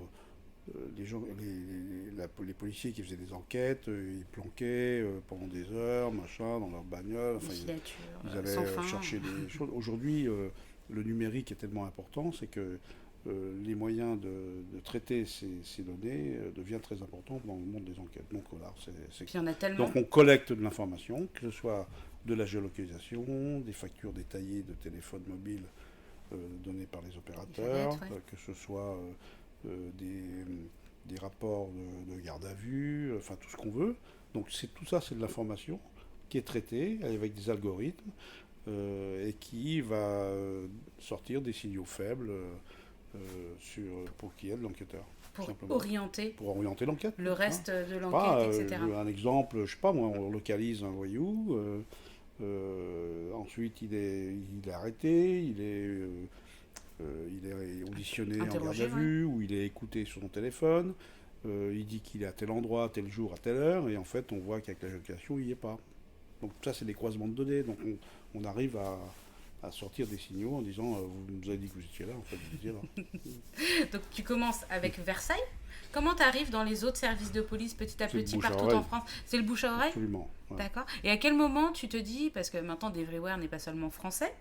B: les policiers qui faisaient des enquêtes, ils planquaient pendant des heures, dans leur bagnole. Ils allaient chercher des choses. Aujourd'hui, le numérique est tellement important, c'est que les moyens de traiter ces données deviennent très importants dans le monde des enquêtes. Donc voilà,
A: Puis il y en a tellement.
B: Donc on collecte de l'information, que ce soit de la géolocalisation, des factures détaillées de téléphones mobiles données par les opérateurs, que ce soit des rapports de garde à vue, tout ce qu'on veut. Donc tout ça, c'est de l'information qui est traitée avec des algorithmes et qui va sortir des signaux faibles pour qu'il y ait de l'enquêteur.
A: Pour orienter
B: l'enquête.
A: Le reste de l'enquête, etc.
B: Un exemple, je sais pas, moi, on localise un voyou, ensuite il est arrêté, il est auditionné en garde à vue, ou il est écouté sur son téléphone, il dit qu'il est à tel endroit, tel jour, à telle heure, et en fait on voit qu'avec la géolocalisation il n'y est pas. Donc ça c'est des croisements de données, donc on arrive à sortir des signaux en disant vous nous avez dit que vous étiez là, en fait vous étiez là.
A: Donc tu commences avec Versailles. Comment tu arrives dans les autres services de police petit à petit partout en France? C'est le bouche à oreille?
B: Absolument. Ouais.
A: D'accord. Et à quel moment tu te dis, parce que maintenant d'Everywhere n'est pas seulement français,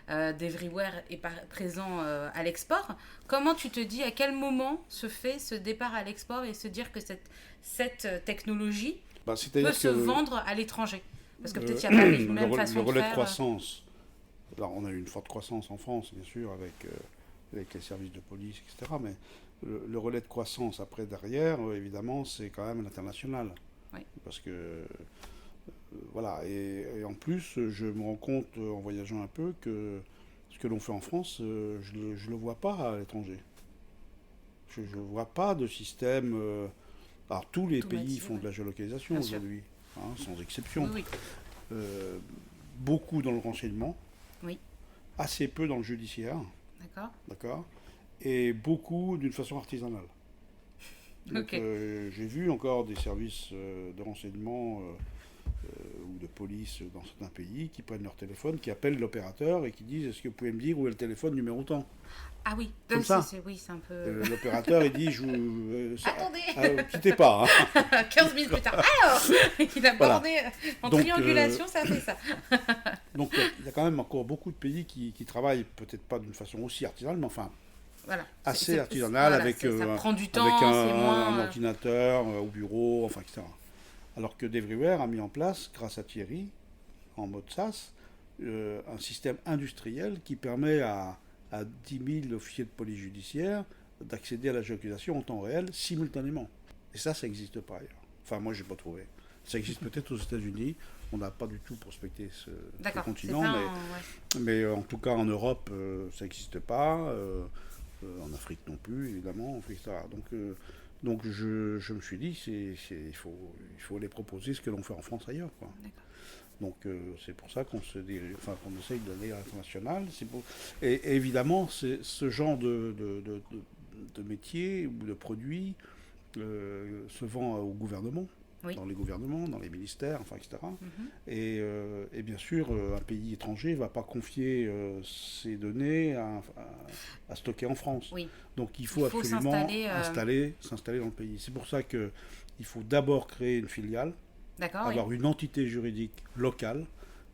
A: d'Everywhere est présent à l'export, comment tu te dis à quel moment se fait ce départ à l'export et se dire que cette technologie peut se vendre à l'étranger? Parce que peut-être il n'y a pas les mêmes façons de faire.
B: Le relais de croissance. Alors, on a eu une forte croissance en France, bien sûr, avec les services de police, etc. Mais le relais de croissance après, derrière, évidemment, c'est quand même l'international.
A: Oui.
B: Parce que, voilà. Et en plus, je me rends compte, en voyageant un peu, que ce que l'on fait en France, je ne le vois pas à l'étranger. Je ne vois pas de système... alors, tous les pays font de la géolocalisation aujourd'hui, sans exception.
A: Oui.
B: Beaucoup dans le renseignement.
A: Oui.
B: Assez peu dans le judiciaire. D'accord. Et beaucoup d'une façon artisanale. Donc, j'ai vu encore des services de renseignement ou de police dans certains pays qui prennent leur téléphone, qui appellent l'opérateur et qui disent est-ce que vous pouvez me dire où est le téléphone numéro tant?
A: Ah oui,
B: comme ça.
A: C'est un peu...
B: l'opérateur il dit
A: attendez,
B: quittez pas.
A: 15 minutes plus tard. Alors il a borné en triangulation, ça fait ça.
B: Donc il y a quand même encore beaucoup de pays qui travaillent peut-être pas d'une façon aussi artisanale, mais enfin assez artisanale, avec
A: ça prend du temps,
B: un ordinateur au bureau, etc. Alors que d'Everywhere a mis en place, grâce à Thierry, en mode SaaS, un système industriel qui permet à 10 000 officiers de police judiciaire d'accéder à la géolocalisation en temps réel simultanément. Et ça n'existe pas ailleurs. Enfin, moi, je n'ai pas trouvé. Ça existe peut-être aux États-Unis. On n'a pas du tout prospecté ce continent, mais en tout cas en Europe, ça n'existe pas. En Afrique non plus, évidemment, etc. Donc je me suis dit, il faut les proposer ce que l'on fait en France ailleurs, quoi. Donc c'est pour ça qu'on essaye d'aller à l'international. Et évidemment, ce genre de métier ou de produit se vend au gouvernement.
A: Oui.
B: dans les gouvernements, dans les ministères, enfin, etc.
A: Mhm.
B: Et bien sûr, un pays étranger ne va pas confier ses données à stocker en France.
A: Oui.
B: Donc il
A: Il
B: faut
A: faut
B: absolument
A: s'installer.
B: s'installer dans le pays. C'est pour ça qu'il faut d'abord créer une filiale,
A: D'accord, oui.
B: avoir une entité juridique locale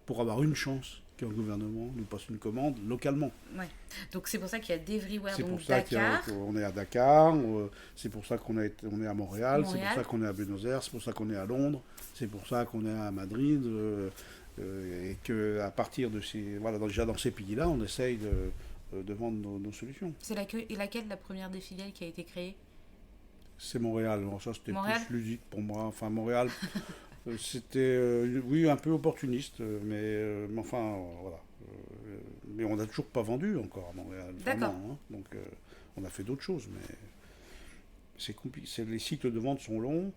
B: pour avoir une chance qu'un gouvernement nous passe une commande localement.
A: Ouais. Donc c'est pour ça qu'il y a d'Everywhere,
B: C'est pour
A: donc
B: ça
A: Dakar,
B: qu'on est à Dakar, c'est pour ça qu'on est à Montréal, c'est pour
A: Montréal.
B: ça qu'on est à Buenos Aires, c'est pour ça qu'on est à Londres, c'est pour ça qu'on est à Madrid, et qu'à partir de ces... Voilà, déjà dans ces pays-là, on essaye de vendre nos solutions.
A: C'est laquelle la première des filiales qui a été créée?
B: C'est Montréal, alors ça c'était
A: Montréal.
B: plus ludique pour moi. Enfin, Montréal, c'était, oui, un peu opportuniste, mais enfin, voilà. Mais on n'a toujours pas vendu encore à Montréal,
A: D'accord.
B: vraiment, hein. Donc, on a fait d'autres choses, mais c'est compliqué. Les cycles de vente sont longs,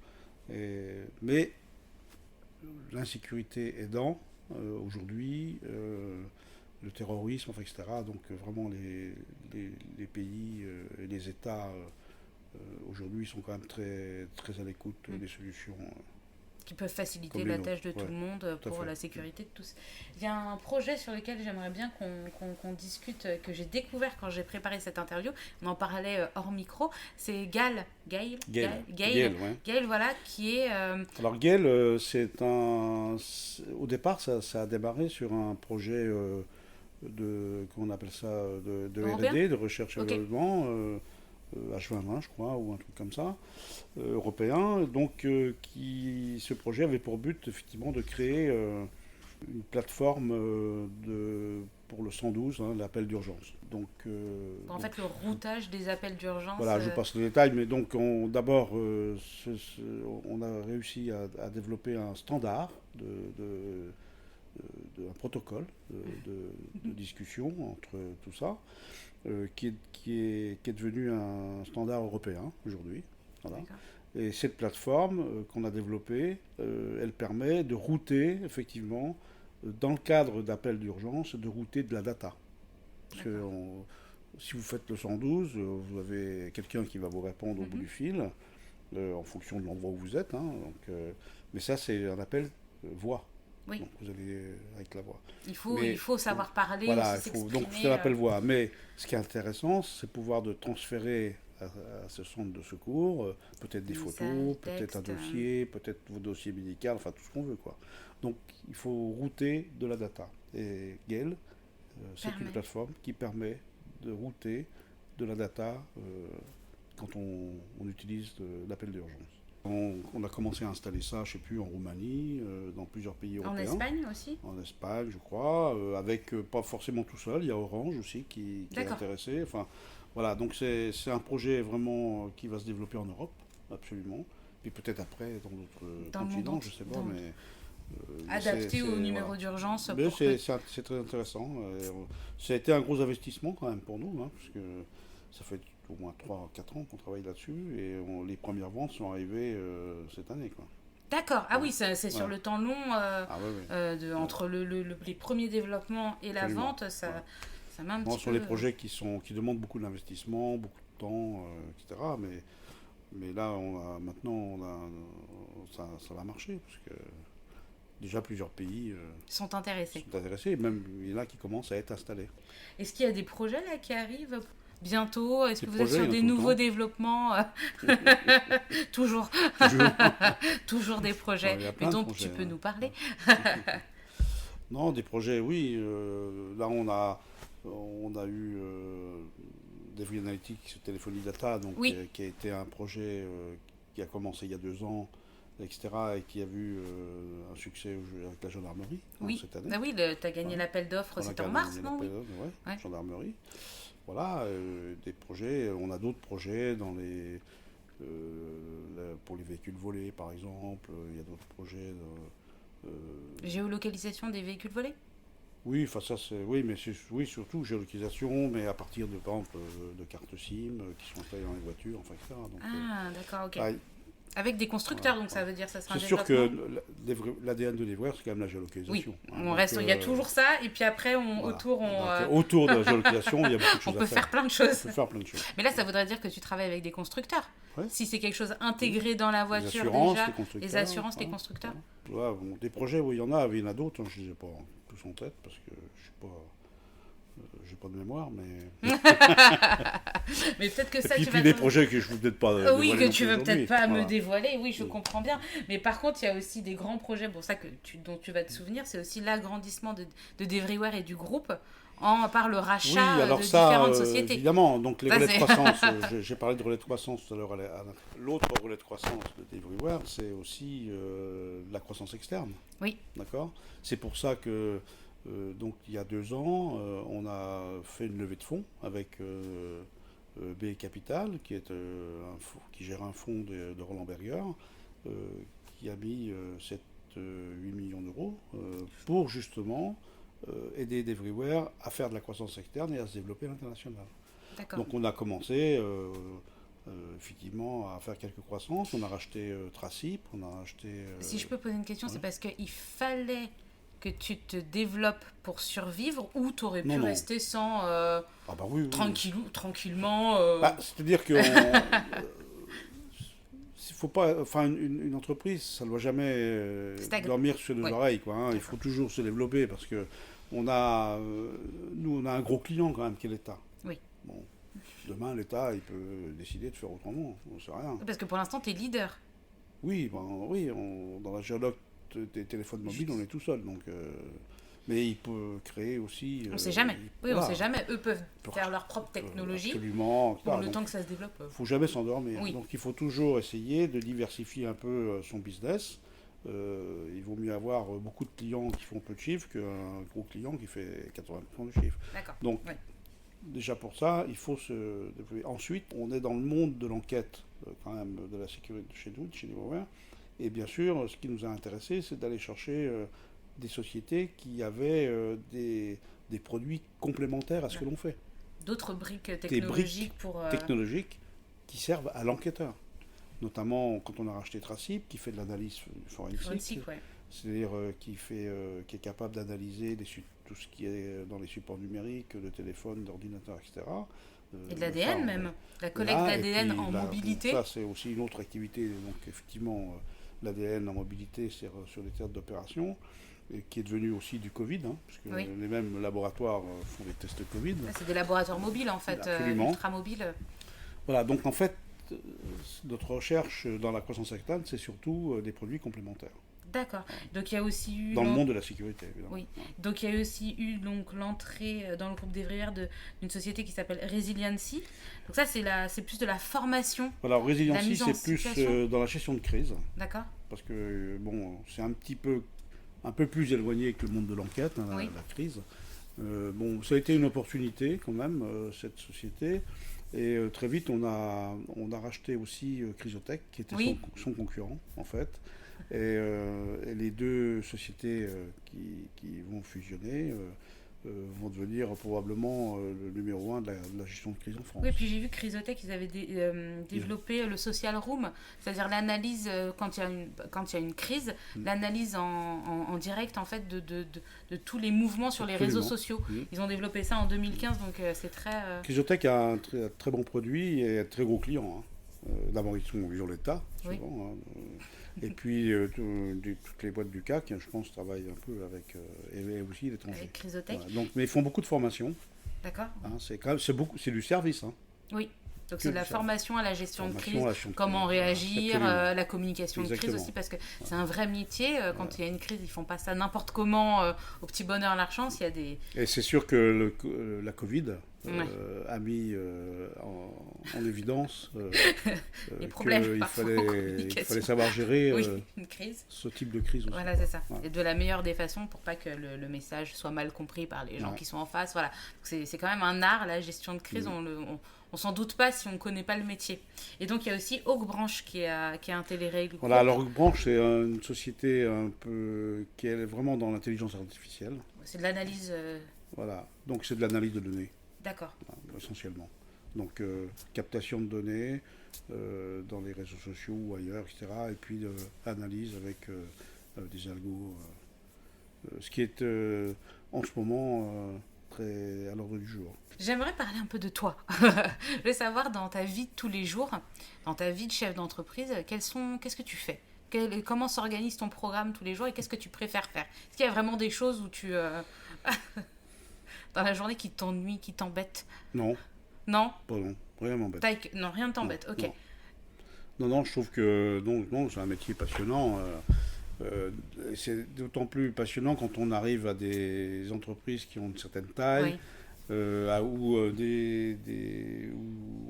B: mais l'insécurité aidant, aujourd'hui, le terrorisme, enfin, etc. Donc, vraiment, les pays et les États, aujourd'hui, sont quand même très, très à l'écoute des solutions.
A: Qui peuvent faciliter
B: Comme
A: la
B: les
A: tâche de
B: nôtres,
A: tout
B: ouais,
A: le monde
B: tout à
A: pour
B: fait.
A: la sécurité de tous. Il y a un projet sur lequel j'aimerais bien qu'on discute, que j'ai découvert quand j'ai préparé cette interview. On en parlait hors micro. C'est Gaël,
B: Ouais.
A: voilà, qui est...
B: Alors Gaël, au départ, ça a démarré sur un projet qu'on appelle ça, de
A: Européen.
B: R&D, de recherche et
A: Ok.
B: développement, H2020 je crois, ou un truc comme ça, européen. Donc ce projet avait pour but effectivement de créer une plateforme pour le 112, hein, l'appel d'urgence. Donc,
A: En fait, le routage des appels d'urgence.
B: voilà, je vous passe les détails, mais donc d'abord, on a réussi à développer un standard un protocole de discussion entre tout ça, qui est devenu un standard européen aujourd'hui. Voilà.
A: D'accord.
B: Et cette plateforme qu'on a développée, elle permet de router, effectivement, dans le cadre d'appels d'urgence, de router de la data. Parce que si vous faites le 112, vous avez quelqu'un qui va vous répondre au bout du fil, en fonction de l'endroit où vous êtes. Hein, donc, mais ça, c'est un appel voix.
A: Oui.
B: Donc vous allez avec la voix.
A: Il faut savoir parler,
B: voilà,
A: aussi s'exprimer.
B: donc c'est l'appel voix. Mais ce qui est intéressant, c'est pouvoir de transférer à ce centre de secours, peut-être des photos, peut-être un dossier, peut-être vos dossiers médicaux, enfin tout ce qu'on veut, quoi. Donc il faut router de la data. Et Gaël, c'est une plateforme qui permet de router de la data quand on utilise l'appel d'urgence. On a commencé à installer ça, je ne sais plus, en Roumanie, dans plusieurs pays européens.
A: En Espagne aussi?
B: En Espagne, je crois, avec pas forcément tout seul, il y a Orange aussi qui est intéressé. Enfin, voilà, donc c'est un projet vraiment qui va se développer en Europe, absolument. Puis peut-être après dans d'autres continents, je ne sais pas, mais...
A: adapté au numéro d'urgence.
B: C'est très intéressant. Ça a été un gros investissement quand même pour nous, hein, parce que ça fait au moins 3-4 ans qu'on travaille là-dessus, et les premières ventes sont arrivées cette année, quoi.
A: D'accord, ah oui, c'est sur le temps long, entre les premiers développements et la vente, ça m'a un petit peu...
B: Sur les projets qui demandent beaucoup d'investissement, beaucoup de temps, etc. Mais là, maintenant, ça va marcher, parce que déjà plusieurs pays
A: sont intéressés.
B: Même il y en a qui commencent à être installés.
A: Est-ce qu'il y a des projets là qui arrivent bientôt? Est-ce que vous êtes sur des nouveaux développements? Toujours. Toujours des projets. Mais donc tu peux nous parler?
B: Non, des projets, oui. Là, on a eu Devry Analytics, Téléphonie Data, donc, qui a été un projet qui a commencé il y a 2 ans, etc., et qui a vu un succès avec la gendarmerie cette année.
A: Ah oui, tu as gagné l'appel d'offres, c'était en mars, non? Oui,
B: gendarmerie. Voilà, des projets. On a d'autres projets pour les véhicules volés, par exemple. Il y a d'autres projets.
A: Géolocalisation des véhicules volés?
B: Oui, enfin ça c'est mais surtout géolocalisation, mais à partir de par exemple de cartes SIM qui sont installées dans les voitures, enfin etc. Donc,
A: d'accord, ok. Avec des constructeurs, donc ça veut dire que ça sera un
B: C'est sûr
A: développement.
B: que l'ADN de l'Evreux, c'est quand même la géolocalisation.
A: Oui, il y a toujours ça, et puis après,
B: autour de la géolocalisation, il y a beaucoup de choses
A: on peut faire plein de choses. Mais là, ça voudrait dire que tu travailles avec des constructeurs.
B: Ouais.
A: Si c'est quelque chose intégré dans la voiture les assurances, les constructeurs.
B: Ouais, bon, des projets, oui, il y en a d'autres, je ne les ai pas tous en tête, parce que je suis pas... j'ai pas de mémoire, mais...
A: mais peut-être que ça,
B: tu vas... des projets que je ne veux peut-être pas
A: dévoiler. Oui, que tu veux peut-être pas me dévoiler, oui, je comprends bien. Mais par contre, il y a aussi des grands projets, bon, ça dont tu vas te souvenir, c'est aussi l'agrandissement de Devriware et du groupe par le rachat de différentes sociétés.
B: Évidemment, donc les relais de croissance, j'ai parlé de relais de croissance tout à l'heure. L'autre relais de croissance de Devriware, c'est aussi la croissance externe.
A: Oui.
B: D'accord ? C'est pour ça que... donc il y a 2 ans, on a fait une levée de fonds avec BE Capital, qui gère un fonds de Roland Berger, qui a mis 7-8 millions d'euros pour justement aider Devriware à faire de la croissance externe et à se développer à l'international. Donc on a commencé effectivement à faire quelques croissances. On a racheté Tracip, on a racheté...
A: Si je peux poser une question, c'est parce qu'il fallait que tu te développes pour survivre, ou tu aurais pu rester sans tranquillement
B: c'est-à-dire que faut pas, enfin une entreprise, ça ne doit jamais dormir sur 2 oreilles, quoi, hein. Il faut toujours se développer, parce que nous on a un gros client quand même qui est l'État.
A: Oui.
B: Bon, demain l'État il peut décider de faire autrement, on ne sait rien.
A: Parce que pour l'instant tu es leader.
B: Oui, dans la géologue des téléphones mobiles, on est tout seul, donc. Mais il peut créer aussi.
A: On ne sait jamais. On ne sait jamais. Eux peuvent faire leur propre technologie.
B: Absolument.
A: Pour le temps que ça se développe.
B: Il ne faut jamais s'endormir.
A: Oui.
B: Donc il faut toujours essayer de diversifier un peu son business. Il vaut mieux avoir beaucoup de clients qui font peu de chiffres qu'un gros client qui fait 80% du chiffre.
A: D'accord.
B: Donc déjà pour ça, il faut se développer. Ensuite, on est dans le monde de l'enquête quand même de la sécurité chez nous, chez Devriware. Et bien sûr, ce qui nous a intéressé, c'est d'aller chercher des sociétés qui avaient des produits complémentaires à ce que l'on fait.
A: D'autres briques technologiques
B: technologiques qui servent à l'enquêteur. Notamment quand on a racheté Tracip, qui fait de l'analyse forensique. C'est-à-dire qui est capable d'analyser tout ce qui est dans les supports numériques, de téléphone, d'ordinateur, etc.
A: Et de l'ADN même, la collecte d'ADN en mobilité.
B: Ça, c'est aussi une autre activité. Donc effectivement, l'ADN en mobilité, c'est sur les théâtres d'opération, qui est devenu aussi du Covid, hein, parce que les mêmes laboratoires font des tests Covid.
A: C'est des laboratoires mobiles en fait, ultra-mobiles.
B: Voilà, donc en fait, notre recherche dans la croissance externe, c'est surtout des produits complémentaires.
A: D'accord. Donc il y a aussi eu...
B: Dans le monde de la sécurité, évidemment.
A: Oui. Donc il y a aussi eu l'entrée dans le groupe Devriware d'une société qui s'appelle Resiliency. Donc ça, c'est plus de la formation.
B: Voilà, Resiliency, c'est plus dans la gestion de crise.
A: D'accord.
B: Parce que, bon, c'est un peu plus éloigné que le monde de l'enquête, hein, la crise. Bon, ça a été une opportunité quand même, cette société. Et très vite, on a racheté aussi Chrysotech, qui était son concurrent, en fait. Et les 2 sociétés qui vont fusionner vont devenir probablement le numéro 1 de la gestion de crise en France.
A: Oui, puis j'ai vu que Chrysotech, ils avaient développé le social room, c'est-à-dire l'analyse quand il y a une crise, l'analyse en direct en fait de tous les mouvements sur les réseaux sociaux. Ils ont développé ça en 2015, donc c'est très...
B: Chrysotech a un très bon produit et un très gros client. Hein. D'abord, ils ont l'État, souvent. Hein. Et puis, toutes les boîtes du CAC, je pense, travaillent un peu avec, et aussi l'étranger.
A: Avec Chrysotech.
B: Voilà. Donc, mais ils font beaucoup de formations.
A: D'accord.
B: Hein, c'est du service. Hein.
A: Oui. Donc c'est de la formation à la gestion de crise, comment réagir, la communication de crise aussi, parce que c'est un vrai métier. Quand il y a une crise, ils font pas ça n'importe comment, au petit bonheur à la chance. Il y a des...
B: Et c'est sûr que la Covid a mis en évidence
A: les problèmes
B: qu'il fallait savoir gérer
A: une crise.
B: Ce type de crise aussi.
A: Voilà, c'est ça. Et de la meilleure des façons pour pas que le message soit mal compris par les gens qui sont en face. Voilà. C'est quand même un art, la gestion de crise. On s'en doute pas si on ne connaît pas le métier. Et donc, il y a aussi Oak Branch qui a intégré le groupe.
B: Voilà, alors Oak Branch, c'est une société qui est vraiment dans l'intelligence artificielle.
A: C'est de l'analyse...
B: Voilà, donc c'est de l'analyse de données.
A: D'accord.
B: Voilà, essentiellement. Donc, captation de données dans les réseaux sociaux ou ailleurs, etc. Et puis, analyse avec des algos. Ce qui est en ce moment très à l'ordre du jour.
A: J'aimerais parler un peu de toi. Je voulais savoir, dans ta vie de tous les jours, dans ta vie de chef d'entreprise, qu'est-ce que tu fais? Comment s'organise ton programme tous les jours et qu'est-ce que tu préfères faire? Est-ce qu'il y a vraiment des choses où dans la journée qui t'ennuient, qui t'embêtent?
B: Non,
A: Non?
B: pas non, rien m'embête.
A: Non, rien ne
B: Non,
A: t'embête, ok.
B: non. Non, je trouve que non, c'est un métier passionnant. C'est d'autant plus passionnant quand on arrive à des entreprises qui ont une certaine taille,
A: Oui,
B: où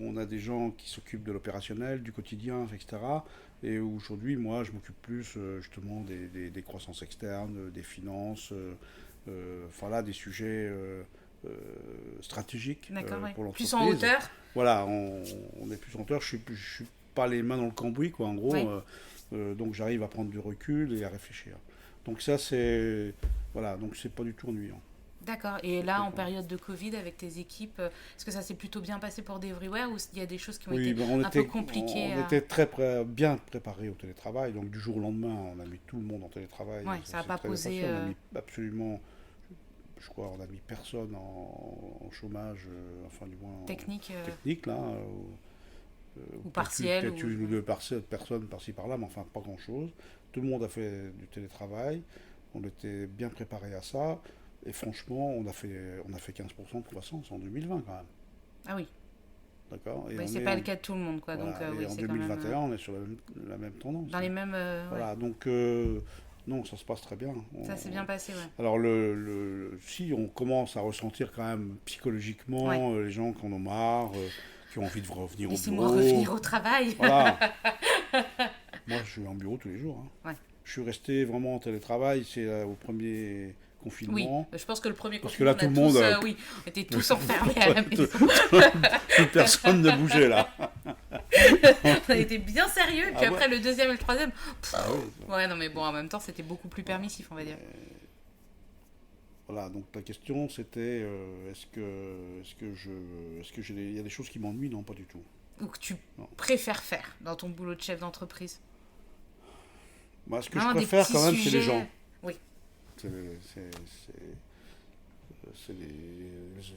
B: on a des gens qui s'occupent de l'opérationnel, du quotidien, etc. Et où aujourd'hui, moi, je m'occupe plus justement des croissances externes, des finances, enfin là, des sujets euh, stratégiques
A: d'accord, oui.
B: pour
A: Plus en
B: l'entreprise.
A: hauteur?
B: Voilà, on est plus en hauteur. Je suis pas les mains dans le cambouis, quoi, en gros.
A: Oui.
B: Donc j'arrive à prendre du recul et à réfléchir. Donc ça, c'est... Voilà, donc c'est pas du tout ennuyant.
A: D'accord. Et là, en
B: D'accord.
A: période de Covid, avec tes équipes, est-ce que ça s'est plutôt bien passé pour Everywhere ou il y a des choses qui ont
B: Oui,
A: été
B: ben
A: un peu compliquées
B: on était bien préparé au télétravail. Donc du jour au lendemain, on a mis tout le monde en télétravail.
A: Ouais, ça n'a
B: C'est
A: pas
B: très bien
A: posé
B: passé. On a mis absolument, je crois, on a mis personne en chômage, enfin du moins
A: techniques
B: technique, là.
A: ou partielles.
B: Peut-être une ou deux personnes par-ci par-là, mais enfin pas grand-chose. Tout le monde a fait du télétravail. On était bien préparé à ça. Et franchement, on a fait 15% de croissance en 2020 quand même.
A: Ah oui,
B: D'accord. Et
A: oui
B: on
A: c'est
B: est
A: pas
B: en,
A: le cas de tout le monde, quoi. Donc
B: voilà, et
A: oui,
B: en
A: c'est quand même
B: 2021, on est sur la même tendance.
A: dans les mêmes. Ouais.
B: Voilà, donc non, ça se passe très bien.
A: Ça s'est bien passé, ouais.
B: Alors, si on commence à ressentir quand même psychologiquement
A: Ouais.
B: les gens qui en ont marre, qui ont envie de revenir au
A: Laissez-moi
B: bureau.
A: revenir au travail.
B: Voilà. Moi, je suis en bureau tous les jours. Hein.
A: Ouais.
B: Je suis resté vraiment en télétravail, c'est au premier
A: Oui,
B: confinement.
A: je pense que le premier
B: Parce que
A: confinement,
B: là,
A: on a
B: tout le monde,
A: tous, oui, on était tous enfermés à la maison.
B: Plus personne ne bougeait là.
A: On a été bien sérieux, et puis
B: Ah
A: après le deuxième et le troisième,
B: Ah oui.
A: ouais, non mais bon, en même temps, c'était beaucoup plus permissif, on va dire.
B: Voilà, donc la question c'était il y a des choses qui m'ennuient? Non, pas du tout.
A: Ou que tu
B: Non.
A: préfères faire dans ton boulot de chef d'entreprise.
B: Moi, ce que je
A: Vraiment des
B: préfère
A: petits
B: quand même, c'est
A: sujets.
B: les gens.
A: Oui,
B: C'est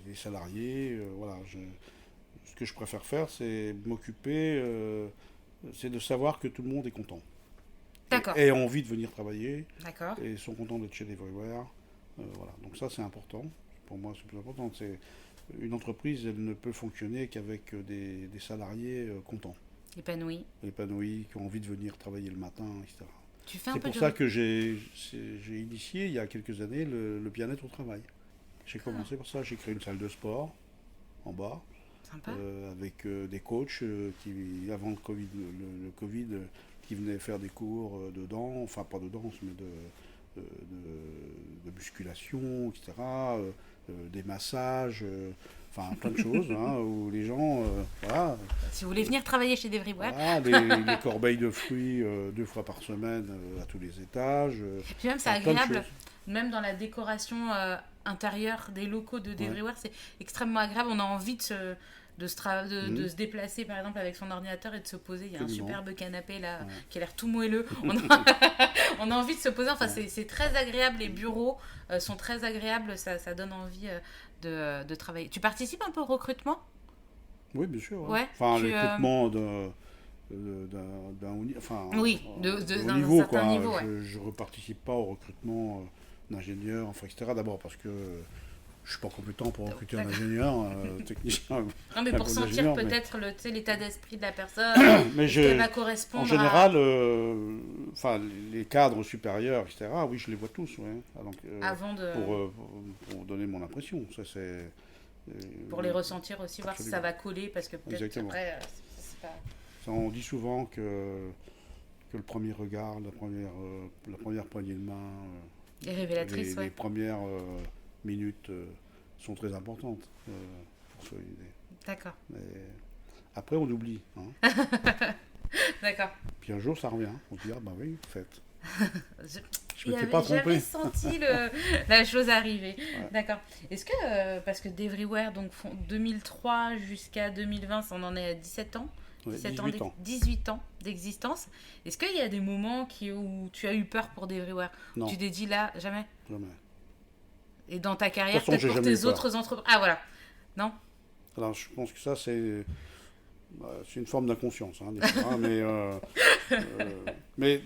B: les salariés. Voilà, ce que je préfère faire, c'est m'occuper, c'est de savoir que tout le monde est content.
A: d'accord,
B: Et a envie de venir travailler,
A: d'accord.
B: et sont contents d'être chez Everywhere. Voilà, donc ça c'est important. Pour moi, c'est plus important. Une entreprise, elle ne peut fonctionner qu'avec des salariés contents,
A: Épanoui.
B: épanouis, qui ont envie de venir travailler le matin, etc.
A: Tu fais un
B: C'est
A: peu
B: pour
A: de...
B: ça que j'ai initié il y a quelques années le bien-être au travail. J'ai commencé par ça, j'ai créé une salle de sport en bas,
A: Sympa.
B: avec des coachs qui, avant le Covid, le Covid, qui venaient faire des cours dedans, enfin pas de danse, mais de musculation, etc., des massages, enfin plein de choses, hein, où les gens, voilà,
A: Si vous voulez venir travailler chez Everywhere,
B: voilà, les corbeilles de fruits 2 fois par semaine à tous les étages,
A: puis même c'est
B: enfin, plein de
A: agréable,
B: choses.
A: même dans la décoration intérieure des locaux de
B: Ouais.
A: Everywhere, c'est extrêmement agréable. On a envie de
B: Mhm.
A: se déplacer par exemple avec son ordinateur et de se poser. Il y a un
B: Absolument.
A: superbe canapé là
B: Ouais.
A: qui a l'air tout moelleux. On a envie de se poser. Enfin, c'est très agréable. Les bureaux sont très agréables. Ça donne envie de travailler. Tu participes un peu au recrutement?
B: Oui, bien sûr. Ouais.
A: Ouais.
B: Enfin,
A: Tu,
B: le recrutement d'un enfin,
A: oui,
B: haut
A: d'un
B: niveau,
A: certain
B: quoi.
A: niveau, ouais.
B: Je ne reparticipe pas au recrutement d'ingénieurs, enfin, etc. D'abord parce que je suis pas compétent pour recruter un
A: D'accord.
B: ingénieur, technicien.
A: Non, mais
B: un
A: pour
B: bon
A: sentir
B: ingénieur,
A: peut-être l'état d'esprit de la personne,
B: mais
A: est-ce qu'elle va
B: en
A: correspondre
B: général, enfin, les cadres supérieurs, etc. Oui, je les vois tous, ouais. Ah, donc,
A: avant de...
B: pour donner mon impression, ça c'est.
A: pour les ressentir aussi, voir si ça
B: Absolument.
A: va coller, parce que peut-être
B: Exactement.
A: après, c'est pas...
B: Ça, on dit souvent que le premier regard, la première poignée de main,
A: Et révélatrice,
B: les
A: ouais.
B: premières minutes sont très importantes pour se l'idée.
A: D'accord,
B: Mais après, on oublie. Hein.
A: d'accord.
B: Puis un jour, ça revient. On se dit, ah bah oui, faites. Je m'étais pas trompé.
A: J'avais senti la chose arriver.
B: Ouais.
A: D'accord. Est-ce que, parce que d'Everywhere, donc 2003 jusqu'à 2020, on en est à 17 ans,
B: Ouais,
A: 17
B: 18 ans.
A: 18 ans d'existence. Est-ce qu'il y a des moments où tu as eu peur pour d'Everywhere?
B: Non,
A: Tu t'es dit là, jamais?
B: jamais.
A: Et dans ta carrière,
B: De toute façon,
A: peut-être
B: j'ai
A: pour
B: jamais eu
A: tes
B: peur.
A: autres entreprises? Ah voilà. Non?
B: Alors, je pense que ça, c'est une forme d'inconscience, hein, des fois, hein, mais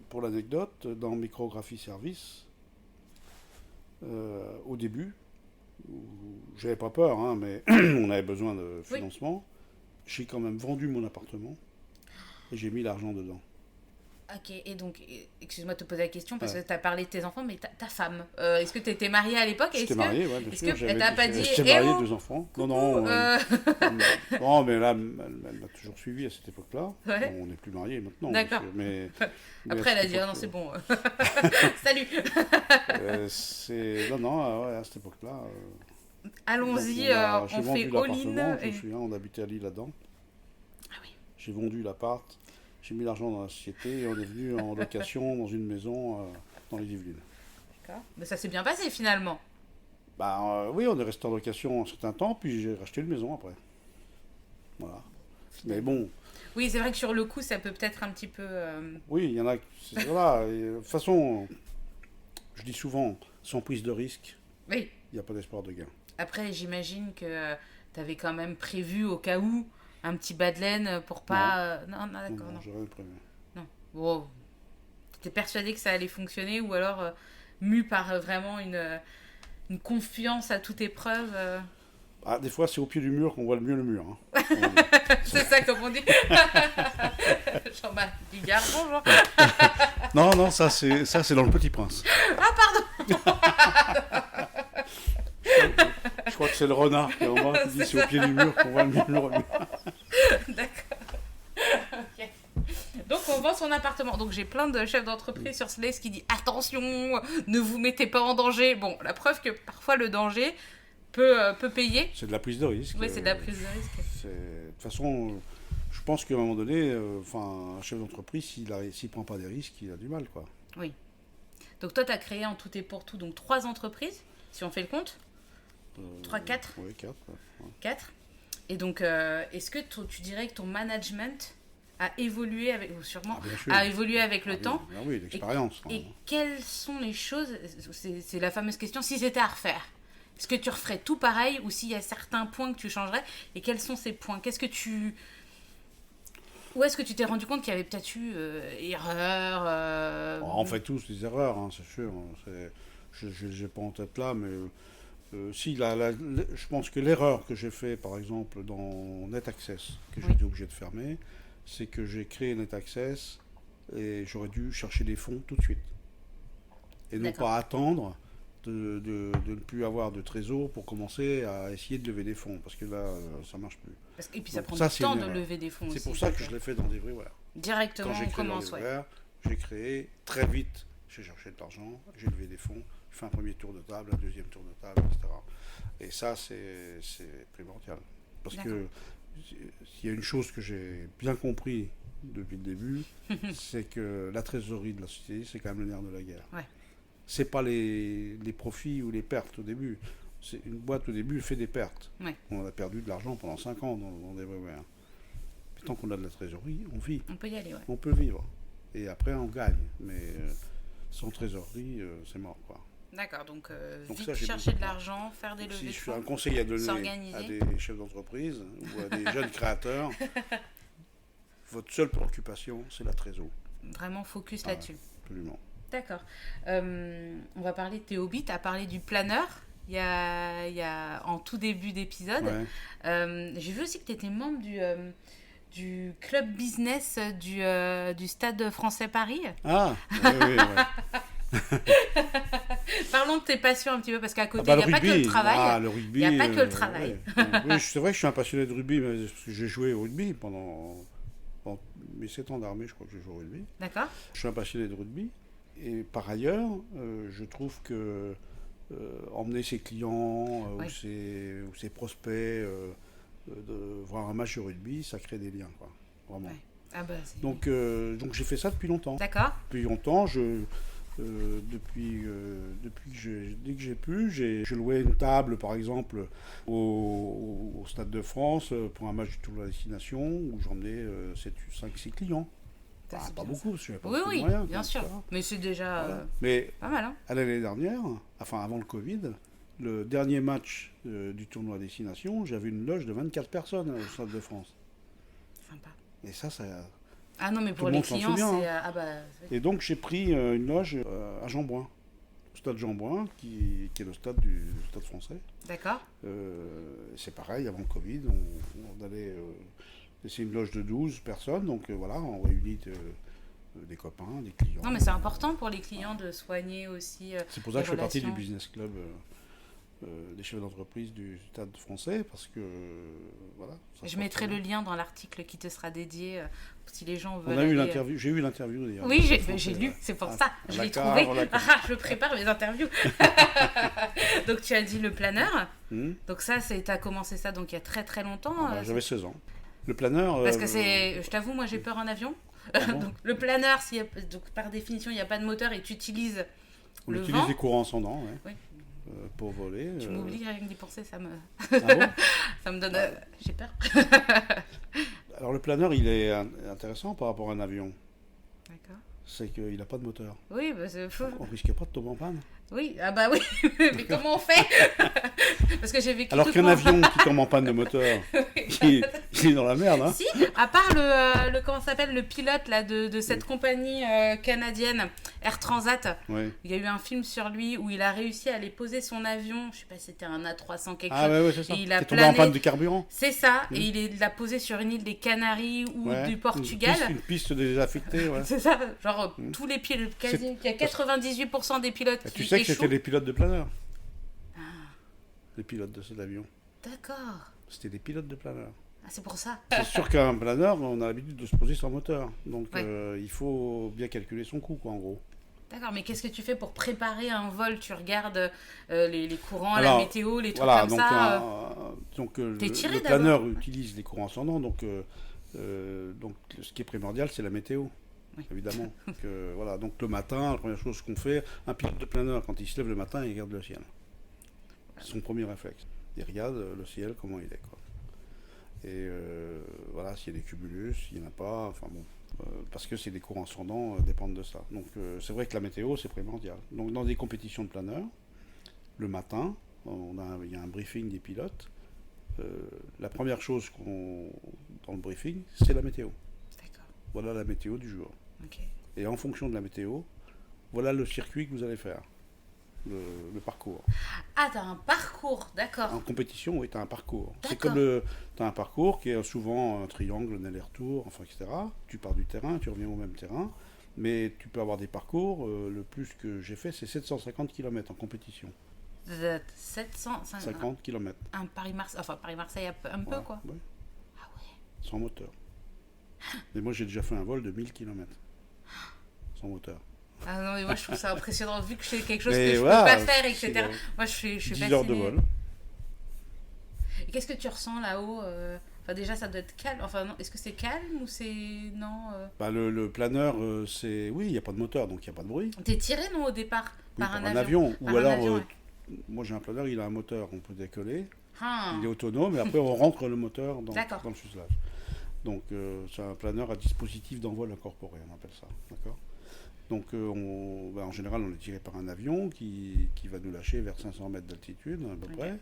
B: pour l'anecdote, dans Micrographie Service, au début, où j'avais pas peur, hein, mais on avait besoin de
A: Oui.
B: financement, j'ai quand même vendu mon appartement et j'ai mis l'argent dedans.
A: Ok, et donc, excuse-moi de te poser la question parce
B: Ouais.
A: que tu as parlé de tes enfants, mais ta femme, est-ce que tu étais mariée à l'époque?
B: J'étais marié, ouais, bien
A: Est-ce
B: sûr.
A: que elle t'a pas dit
B: J'étais
A: eh
B: marié,
A: oh,
B: 2 enfants.
A: coucou,
B: Non, non, mais là, elle m'a toujours suivi à cette époque-là.
A: Ouais.
B: Bon, on n'est plus mariés maintenant.
A: D'accord.
B: Mais
A: Après,
B: à
A: elle a
B: cette
A: dit ah non,
B: époque,
A: c'est bon. Salut.
B: Non, ouais, à cette époque-là.
A: Allons-y,
B: J'ai
A: on
B: vendu
A: fait all-in.
B: l'appartement, je me souviens, on habitait à Lille là-dedans.
A: Ah oui,
B: J'ai vendu l'appart, j'ai mis l'argent dans la société et on est venu en location dans une maison dans les Yvelines.
A: d'accord. Mais ça s'est bien passé finalement.
B: Oui, on est resté en location un certain temps, puis j'ai racheté une maison après. Voilà. Mais bon,
A: Oui, c'est vrai que sur le coup, ça peut peut-être un petit peu.
B: oui, il y en a. Voilà. De toute façon, je dis souvent, sans prise de risque,
A: Oui.
B: il n'y a pas d'espoir de gain.
A: Après, j'imagine que tu avais quand même prévu au cas où un petit bas de laine pour pas. Non, non, d'accord,
B: Non,
A: non.
B: j'ai rien prévu.
A: Non. Bon, t'étais persuadé que ça allait fonctionner ou alors mu par vraiment une confiance à toute épreuve.
B: Des fois, c'est au pied du mur qu'on voit le mieux le mur. Hein.
A: C'est ça comme on dit. Jean-Marc Bigard, bonjour.
B: Non, ça c'est dans Le Petit Prince.
A: Ah, pardon.
B: Je crois que c'est le renard qui est en bas qui dit c'est au pied du mur qu'on voit le mieux le mur.
A: D'accord. Ok. Donc on vend son appartement. Donc j'ai plein de chefs d'entreprise sur Slace qui disent attention, ne vous mettez pas en danger. Bon, la preuve que parfois le danger peut payer.
B: C'est de la prise de risque.
A: Oui, c'est de la prise de risque.
B: De toute façon, je pense qu'à un moment donné, un chef d'entreprise, s'il ne prend pas des risques, il a du mal, quoi.
A: Oui. Donc toi, tu as créé en tout et pour tout donc 3 entreprises, si on fait le compte. 3, 4
B: Oui, 4. Ouais.
A: 4. Et donc, est-ce que tu dirais que ton management a évolué avec, ou sûrement,
B: Bien sûr.
A: a évolué avec le
B: Oui,
A: temps?
B: oui, l'expérience.
A: Et quelles sont les choses, c'est la fameuse question, si c'était à refaire, est-ce que tu referais tout pareil ou s'il y a certains points que tu changerais? Et quels sont ces points? Où est-ce que tu t'es rendu compte qu'il y avait peut-être eu erreur
B: On fait tous des erreurs, hein, c'est sûr. Je n'ai pas en tête là, mais si, je pense que l'erreur que j'ai fait, par exemple, dans NetAccess, que j'ai été obligé de fermer, c'est que j'ai créé NetAccess et j'aurais dû chercher des fonds tout de suite. Et non
A: D'accord.
B: pas attendre de ne plus avoir de trésor pour commencer à essayer de lever des fonds, parce que là, ça ne marche plus.
A: Et puis ça
B: Donc
A: prend
B: ça,
A: du
B: c'est
A: temps
B: une
A: de
B: erreur.
A: lever des fonds aussi.
B: C'est pour ça que je l'ai fait dans Everywhere.
A: Directement,
B: Quand j'ai
A: on
B: créé
A: commence, ouais.
B: Everywhere, j'ai créé très vite, j'ai cherché de l'argent, j'ai levé des fonds, j'ai fait un premier tour de table, un deuxième tour de table, etc. Et ça, c'est primordial. Parce que s'il y a une chose que j'ai bien compris depuis le début, c'est que la trésorerie de la société, c'est quand même le nerf de la guerre.
A: Ouais.
B: C'est pas les profits ou les pertes au début. Une boîte au début fait des pertes.
A: Ouais.
B: On a perdu de l'argent pendant 5 ans dans Everywhere. Mais tant qu'on a de la trésorerie, on vit.
A: On peut y aller, ouais.
B: On peut vivre. Et après, on gagne. Mais sans trésorerie, c'est mort, quoi.
A: D'accord, donc
B: Donc
A: vite
B: ça, j'ai
A: chercher
B: beaucoup
A: de
B: peur.
A: l'argent, faire des
B: Donc,
A: levées
B: si
A: de
B: je suis un
A: fonds,
B: conseil à donner
A: s'organiser.
B: à des chefs d'entreprise ou à des jeunes créateurs, votre seule préoccupation, c'est la trésorerie.
A: Vraiment focus
B: Ah ouais.
A: là-dessus.
B: Absolument.
A: D'accord. On va parler de tes hobbies. Tu as parlé du planeur il y a en tout début d'épisode.
B: Ouais.
A: J'ai vu aussi que tu étais membre du club business du Stade français Paris.
B: Ah, oui.
A: Parlons de tes passions un petit peu, parce qu'à côté,
B: Ah
A: il n'y a pas que le travail.
B: Le rugby.
A: Il n'y a pas que le travail.
B: Oui, c'est vrai que je suis un passionné de rugby, mais parce que j'ai joué au rugby pendant mes 7 ans d'armée, je crois que j'ai joué au rugby.
A: D'accord.
B: Je suis un passionné de rugby. Et par ailleurs, je trouve que emmener ses clients
A: Oui.
B: ou ses prospects de voir un match de rugby, ça crée des liens, quoi. Vraiment.
A: Ouais. Ah bah,
B: Donc j'ai fait ça depuis longtemps.
A: D'accord.
B: Depuis longtemps, dès que j'ai pu, je louais une table, par exemple, au Stade de France pour un match du Tour de la Destination où j'emmenais 5, 6 clients.
A: Ça, c'est
B: Pas
A: bien,
B: beaucoup,
A: ça.
B: parce que j'avais pas
A: Oui,
B: beaucoup de
A: oui,
B: moyens.
A: bien sûr. Mais c'est déjà
B: Voilà. Mais
A: pas mal, hein.
B: à l'année dernière, enfin avant le Covid, le dernier match du tournoi Destination, j'avais une loge de 24 personnes au Stade de France.
A: Sympa.
B: Et ça
A: Ah non, mais
B: tout
A: pour
B: le
A: les
B: monde s'en
A: clients,
B: souvient.
A: c'est...
B: Hein.
A: Ah bah...
B: Et donc j'ai pris une loge à Jeanbrun, au Stade Jeanbrun, qui est le stade du Stade français.
A: D'accord.
B: C'est pareil, avant le Covid, on allait... c'est une loge de 12 personnes, donc voilà, on réunit des copains, des clients.
A: Non, mais c'est important pour les clients de soigner aussi
B: C'est pour ça
A: les
B: que je fais partie du
A: relations.
B: business club des chefs d'entreprise du Stade français, parce que voilà. Ça se
A: Je
B: passe
A: mettrai
B: très
A: le
B: bien.
A: lien dans l'article qui te sera dédié si les gens
B: On
A: veulent
B: a eu
A: aller...
B: l'interview, j'ai eu l'interview d'ailleurs.
A: Oui,
B: du Stade
A: j'ai
B: français,
A: lu,
B: ouais.
A: c'est pour
B: Ah,
A: ça, je l'ai
B: d'accord,
A: trouvé.
B: voilà.
A: Ah, je prépare mes interviews. Donc tu as dit le planeur.
B: Hmm.
A: Donc ça, t'as commencé ça donc il y a très très longtemps.
B: Ah bah, j'avais 16 ans. Le planeur.
A: Parce que c'est, je t'avoue, moi j'ai peur en avion.
B: Bon,
A: Donc le planeur, donc, par définition, il n'y a pas de moteur et tu utilises
B: on
A: le
B: utilise
A: vent.
B: des courants ascendants, ouais,
A: Oui.
B: pour voler.
A: Tu m'oublies rien que d'y penser, ça me,
B: Ah bon.
A: ça me donne... j'ai peur.
B: Alors le planeur, il est intéressant par rapport à un avion.
A: D'accord.
B: C'est qu'il n'a pas de moteur.
A: Oui, bah, c'est fou.
B: On risque pas de tomber en panne.
A: Oui, ah bah oui, mais comment on fait? Parce que j'ai vécu
B: Alors
A: toute
B: qu'un
A: mon-
B: avion qui tombe en panne de moteur, il est dans la merde. Hein.
A: Si, à part comment ça s'appelle, le pilote là, de cette compagnie canadienne, Air Transat,
B: Ouais.
A: il y a eu un film sur lui où il a réussi à aller poser son avion, je sais pas si c'était un A300 quelque
B: Ah
A: chose.
B: ouais, c'est ça.
A: Et il
B: Il
A: a
B: est tombé en
A: plané.
B: panne de carburant.
A: C'est ça, et il l'a posé sur une île des Canaries ou
B: Ouais.
A: du Portugal.
B: Une piste désaffectée, ouais.
A: C'est ça, genre tous les pilotes, quasi, il y a 98% des pilotes
B: Et
A: qui
B: tu sais que
A: échouent.
B: c'était les pilotes de planeur. Les pilotes de cet avion.
A: D'accord,
B: C'était des pilotes de planeur.
A: ah, c'est pour ça.
B: C'est sûr qu'un planeur, on a l'habitude de se poser sans moteur. Donc
A: Ouais.
B: il faut bien calculer son coût, quoi, en gros.
A: D'accord, mais qu'est-ce que tu fais pour préparer un vol? Tu regardes les courants,
B: Alors,
A: la météo, les trucs
B: Voilà,
A: comme
B: donc,
A: ça
B: le
A: tiré
B: le
A: d'abord.
B: planeur utilise les courants ascendants, donc ce qui est primordial, c'est la météo,
A: Oui.
B: évidemment. Voilà, donc le matin, la première chose qu'on fait, un pilote de planeur, quand il se lève le matin, il regarde le ciel. C'est son premier réflexe. Il regarde le ciel, comment il est, quoi. Et voilà, s'il y a des cumulus, s'il n'y en a pas, enfin bon. Parce que c'est des courants ascendants dépendent de ça. Donc c'est vrai que la météo, c'est primordial. Donc dans des compétitions de planeurs, le matin, il y a un briefing des pilotes. La première chose dans le briefing, c'est la météo.
A: D'accord,
B: Voilà la météo du jour.
A: ok.
B: Et en fonction de la météo, voilà le circuit que vous allez faire, le parcours.
A: Ah, t'as un parcours, d'accord.
B: En compétition, oui, tu as un parcours. C'est
A: D'accord.
B: comme tu as un parcours qui est souvent un triangle, un aller-retour, enfin, etc. Tu pars du terrain, tu reviens au même terrain. Mais tu peux avoir des parcours, le plus que j'ai fait, c'est 750 km en compétition. 50 km.
A: Un Paris-Marseille, enfin Paris-Marseille un peu quoi.
B: Ouais,
A: Ah ouais.
B: sans moteur. Mais moi, j'ai déjà fait un vol de 1000 km. Sans moteur.
A: Ah non, mais moi je trouve ça impressionnant vu que c'est quelque chose
B: Mais
A: que je
B: voilà,
A: peux pas faire, etc.
B: c'est,
A: Moi je suis
B: 10
A: fascinée.
B: heures de vol.
A: Et qu'est-ce que tu ressens là-haut Enfin déjà ça doit être calme. Enfin non, est-ce que c'est calme ou c'est non
B: Bah, le planeur, c'est... Oui, il n'y a pas de moteur, donc il n'y a pas de bruit.
A: T'es tiré non au départ
B: Oui,
A: par un
B: un
A: avion.
B: avion.
A: Par
B: Ou
A: un
B: alors,
A: avion, ouais.
B: moi j'ai un planeur, il a un moteur, on peut décoller.
A: Ah.
B: Il est autonome et après on rentre le moteur
A: D'accord.
B: dans le fuselage. Donc c'est un planeur à dispositif d'envol incorporé, on appelle ça. D'accord. Donc en général on est tiré par un avion qui va nous lâcher vers 500 mètres d'altitude à peu
A: Ok.
B: près.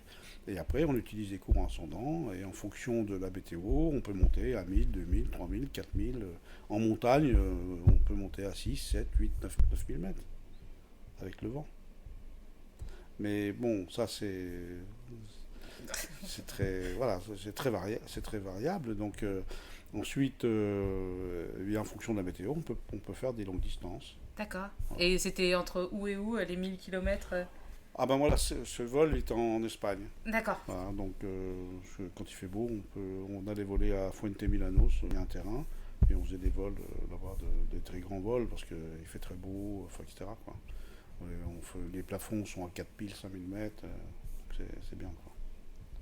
B: Et après on utilise des courants ascendants et en fonction de la météo on peut monter à 1000, 2000, 3000, 4000. En montagne on peut monter à 6, 7, 8, 9000 mètres avec le vent. Mais bon, ça c'est très voilà, c'est très variable. Donc ensuite, en fonction de la météo, on peut faire des longues distances.
A: D'accord. Et c'était entre où et où les 1000 km
B: Ah ben voilà, ce vol est en Espagne.
A: D'accord.
B: Voilà, donc quand il fait beau, on allait voler à Fuente Milanos, il y a un terrain, et on faisait des vols là-bas, des très grands vols parce qu'il fait très beau, enfin, etc. Quoi. Les plafonds sont à 4000, 5000 mètres, c'est bien. Quoi.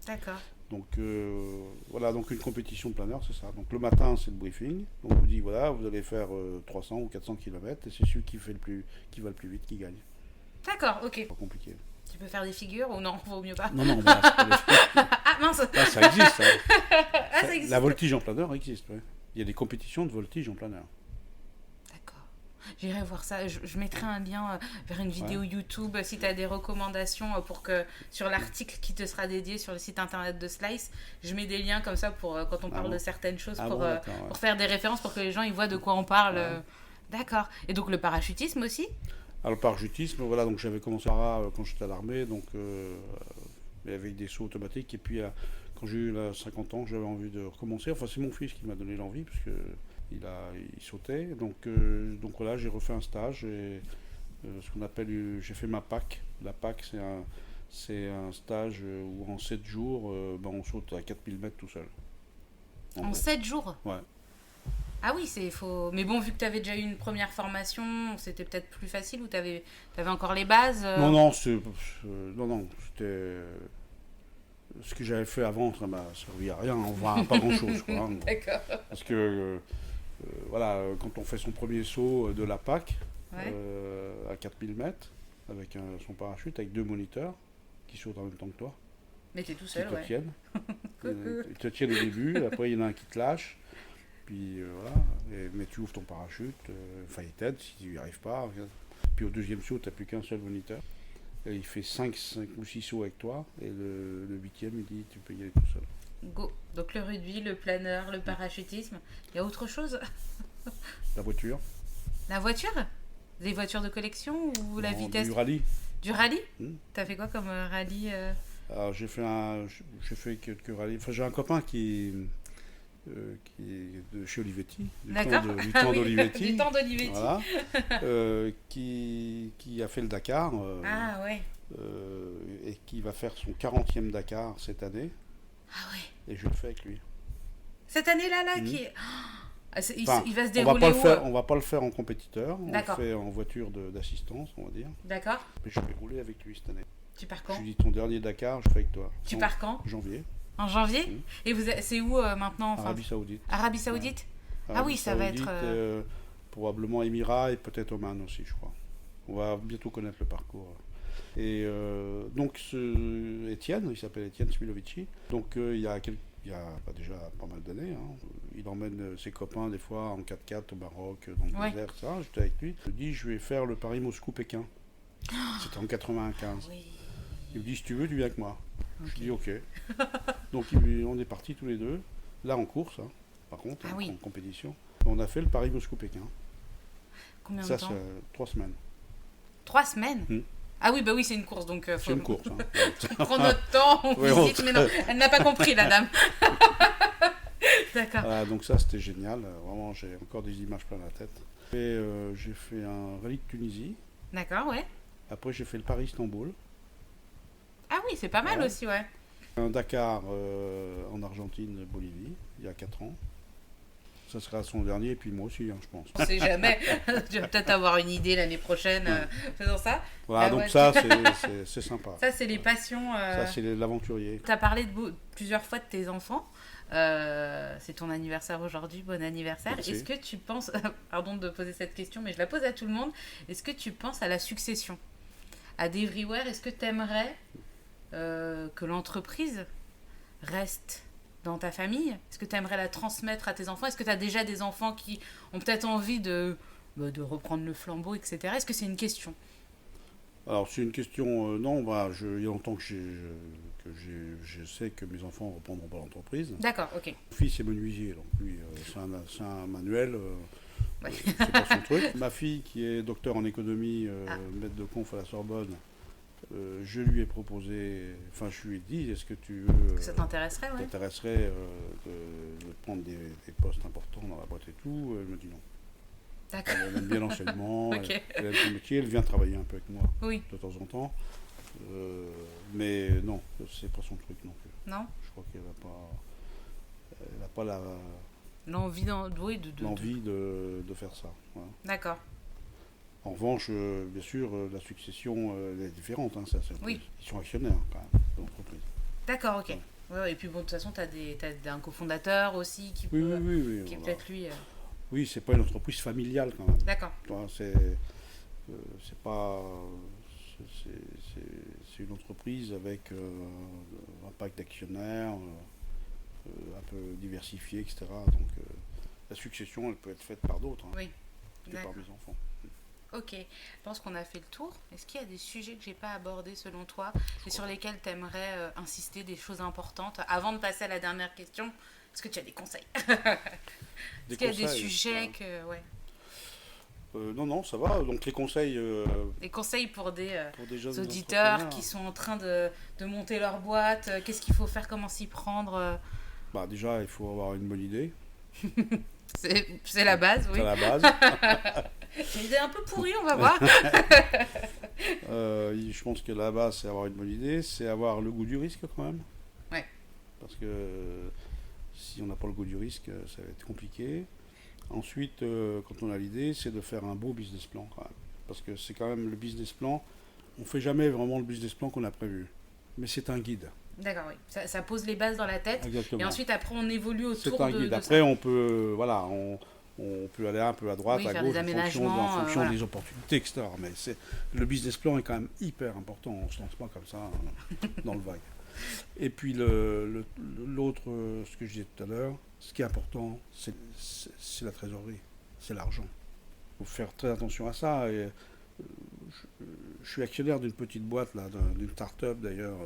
A: D'accord.
B: Donc voilà, donc une compétition de planeur, c'est ça. Donc le matin, c'est le briefing. Donc on vous dit, voilà, vous allez faire 300 ou 400 km et c'est celui qui va le plus vite qui gagne.
A: D'accord, ok.
B: Pas compliqué.
A: Tu peux faire des figures ou non, vaut mieux pas.
B: Non, non, bah, c'est pas des figures.
A: Ah mince.
B: Ah, ça existe. Hein.
A: Ah, ça existe.
B: La voltige en planeur existe, ouais. Il y a des compétitions de voltige en planeur.
A: D'accord. J'irai voir ça. Je mettrai un lien vers une vidéo YouTube si tu as des recommandations pour que sur l'article qui te sera dédié sur le site internet de Slice, je mets des liens comme ça pour quand on parle de certaines choses pour faire des références pour que les gens ils voient de quoi on parle. D'accord. Et donc le parachutisme aussi?
B: Alors le parachutisme, voilà, donc j'avais commencé quand j'étais à l'armée, donc avec des sauts automatiques. Et puis quand j'ai eu 50 ans, j'avais envie de recommencer. Enfin, c'est mon fils qui m'a donné l'envie parce que il sautait. Donc voilà, j'ai refait un stage et ce qu'on appelle, j'ai fait ma PAC. La PAC, c'est un stage où en 7 jours, on saute à 4000 mètres tout seul.
A: En 7 jours?
B: Ouais.
A: Ah oui, c'est faux. Mais bon, vu que tu avais déjà eu une première formation, c'était peut-être plus facile ou tu avais encore les bases
B: Non, c'était ce que j'avais fait avant, ça m'a servi à rien, on voit pas grand-chose. Quoi, hein.
A: D'accord.
B: Parce que voilà, quand on fait son premier saut de la PAC à 4000 mètres, avec son parachute, avec 2 moniteurs qui sautent en même temps que toi,
A: mais t'es tout seul,
B: qui te tiennent. Ils te tiennent au début, après il y en a un qui te lâche. Puis voilà, mais tu ouvres ton parachute, il t'aide si tu n'y arrives pas. Puis au deuxième saut, tu n'as plus qu'un seul moniteur. Et il fait 5 ou 6 sauts avec toi. Et le 8e, il dit tu peux y aller tout seul.
A: Go. Donc le rugby, le planeur, le parachutisme. Il y a autre chose?
B: La voiture.
A: La voiture? Des voitures de collection ou la vitesse?
B: Du rallye.
A: Du rallye? T'as fait quoi comme rallye
B: Alors j'ai fait quelques rallyes. Enfin, j'ai un copain qui est de chez Olivetti, du temps d'Olivetti,
A: du temps d'Olivetti,
B: voilà, qui a fait le Dakar, et qui va faire son 40e Dakar cette année.
A: Ah ouais.
B: Et je le fais avec lui.
A: Cette année-là, qui est... il va se dérouler
B: on va pas le faire en compétiteur, on le fait en voiture d'assistance, on va dire.
A: D'accord.
B: Mais je vais rouler avec lui cette année.
A: Tu pars quand?
B: Je lui dis ton dernier Dakar, je fais avec toi.
A: Tu pars quand?
B: Janvier.
A: En janvier? Et c'est où maintenant
B: Arabie Saoudite.
A: Arabie Saoudite?
B: Ouais.
A: Ah oui, ça va être...
B: probablement Émirats et peut-être Oman aussi, je crois. On va bientôt connaître le parcours. Et donc, Étienne, il s'appelle Étienne Smilovici. Donc, il y a déjà pas mal d'années, il emmène ses copains des fois en 4x4 au Maroc, dans le désert, ça. J'étais avec lui. Il me dit, je vais faire le Paris Moscou-Pékin. C'était en 95.
A: Oui.
B: Il me dit, si tu veux, tu viens avec moi.
A: Okay.
B: Je dis, ok. Donc, on est partis tous les deux, là en course, par contre, en compétition. On a fait le Paris Moscou-Pékin.
A: Combien de temps?
B: Ça, c'est 3 semaines.
A: 3 semaines? Ah oui, bah oui, c'est une course, donc...
B: C'est une course.
A: On prend notre temps, on visite, mais non, elle n'a pas compris, la dame. D'accord.
B: Voilà, donc ça, c'était génial. Vraiment, j'ai encore des images plein la tête. Et j'ai fait un rallye de Tunisie.
A: D'accord, ouais.
B: Après, j'ai fait le Paris-Istanbul.
A: Ah oui, c'est pas mal aussi, ouais.
B: Un Dakar en Argentine, Bolivie, il y a 4 ans. Ça sera son dernier, et puis moi aussi, je pense.
A: On sait jamais. Tu vas peut-être avoir une idée l'année prochaine faisant ça.
B: Voilà, donc ça, c'est sympa.
A: Ça, c'est les passions.
B: Ça, c'est l'aventurier.
A: Tu as parlé plusieurs fois de tes enfants. C'est ton anniversaire aujourd'hui, bon anniversaire.
B: Merci.
A: Est-ce que tu penses, pardon de poser cette question, mais je la pose à tout le monde, est-ce que tu penses à la succession? À d'Everywhere, est-ce que tu aimerais que l'entreprise reste dans ta famille? Est-ce que tu aimerais la transmettre à tes enfants? Est-ce que tu as déjà des enfants qui ont peut-être envie de reprendre le flambeau, etc. Est-ce que c'est une question?
B: Alors, c'est une question... non, il y a longtemps que je sais que mes enfants ne reprendront pas l'entreprise.
A: D'accord, ok.
B: Mon fils est menuisier, donc lui, c'est un manuel, c'est pas son truc. Ma fille, qui est docteur en économie, maître de conf à la Sorbonne, je lui ai proposé, enfin je lui ai dit, est-ce que tu veux...
A: ça t'intéresserait, ouais.
B: de prendre des postes importants dans la boîte et tout. Elle me dit non.
A: D'accord.
B: Elle aime bien l'enseignement,
A: Okay.
B: elle aime son métier, elle vient travailler un peu avec moi de temps en temps. Mais non, c'est pas son truc non plus.
A: Non.
B: Je crois qu'elle n'a pas
A: l'envie
B: de faire ça. Voilà.
A: D'accord.
B: En revanche, bien sûr, la succession elle est différente. Ils sont actionnaires quand même de l'entreprise.
A: D'accord, ok. Ouais, et puis bon, de toute façon, t'as un cofondateur aussi qui peut,
B: Oui,
A: qui est
B: voilà.
A: peut-être lui.
B: Oui, c'est pas une entreprise familiale quand même.
A: D'accord.
B: Tu vois, c'est pas. C'est une entreprise avec un pack d'actionnaires un peu diversifié, etc. Donc la succession, elle peut être faite par d'autres, hein,
A: Oui.
B: que
A: D'accord.
B: par mes enfants.
A: Ok, je pense qu'on a fait le tour. Est-ce qu'il y a des sujets que j'ai pas abordés selon toi et sur lesquels tu aimerais insister, des choses importantes avant de passer à la dernière question? Est-ce que tu as des conseils? Est-ce qu'il y a des sujets que... Ouais.
B: Non, ça va. Donc les conseils
A: Des conseils pour des
B: pour des jeunes
A: auditeurs
B: entrepreneurs.
A: qui sont en train de monter leur boîte, qu'est-ce qu'il faut faire, comment s'y prendre?
B: Bah, déjà, il faut avoir une bonne idée.
A: C'est la base, oui.
B: C'est la base.
A: J'ai une idée un peu pourrie, on va voir.
B: Je pense que la base, c'est avoir une bonne idée, c'est avoir le goût du risque quand même.
A: Ouais.
B: Parce que si on n'a pas le goût du risque, ça va être compliqué. Ensuite, quand on a l'idée, c'est de faire un beau business plan quand même. Parce que c'est quand même le business plan. On ne fait jamais vraiment le business plan qu'on a prévu. Mais c'est un guide.
A: D'accord, oui. Ça pose les bases dans la tête.
B: Exactement.
A: Et ensuite, après, on évolue autour
B: C'est un guide. Après, on peut, voilà, on peut aller un peu à droite,
A: oui,
B: à
A: faire
B: gauche,
A: des
B: en fonction
A: aménagements, voilà.
B: des opportunités, etc. Mais le business plan est quand même hyper important. On ne se lance pas comme ça dans le vague. Et puis l'autre, ce que je disais tout à l'heure, ce qui est important, c'est la trésorerie, c'est l'argent. Il faut faire très attention à ça. Et, je suis actionnaire d'une petite boîte, là, d'une start-up d'ailleurs,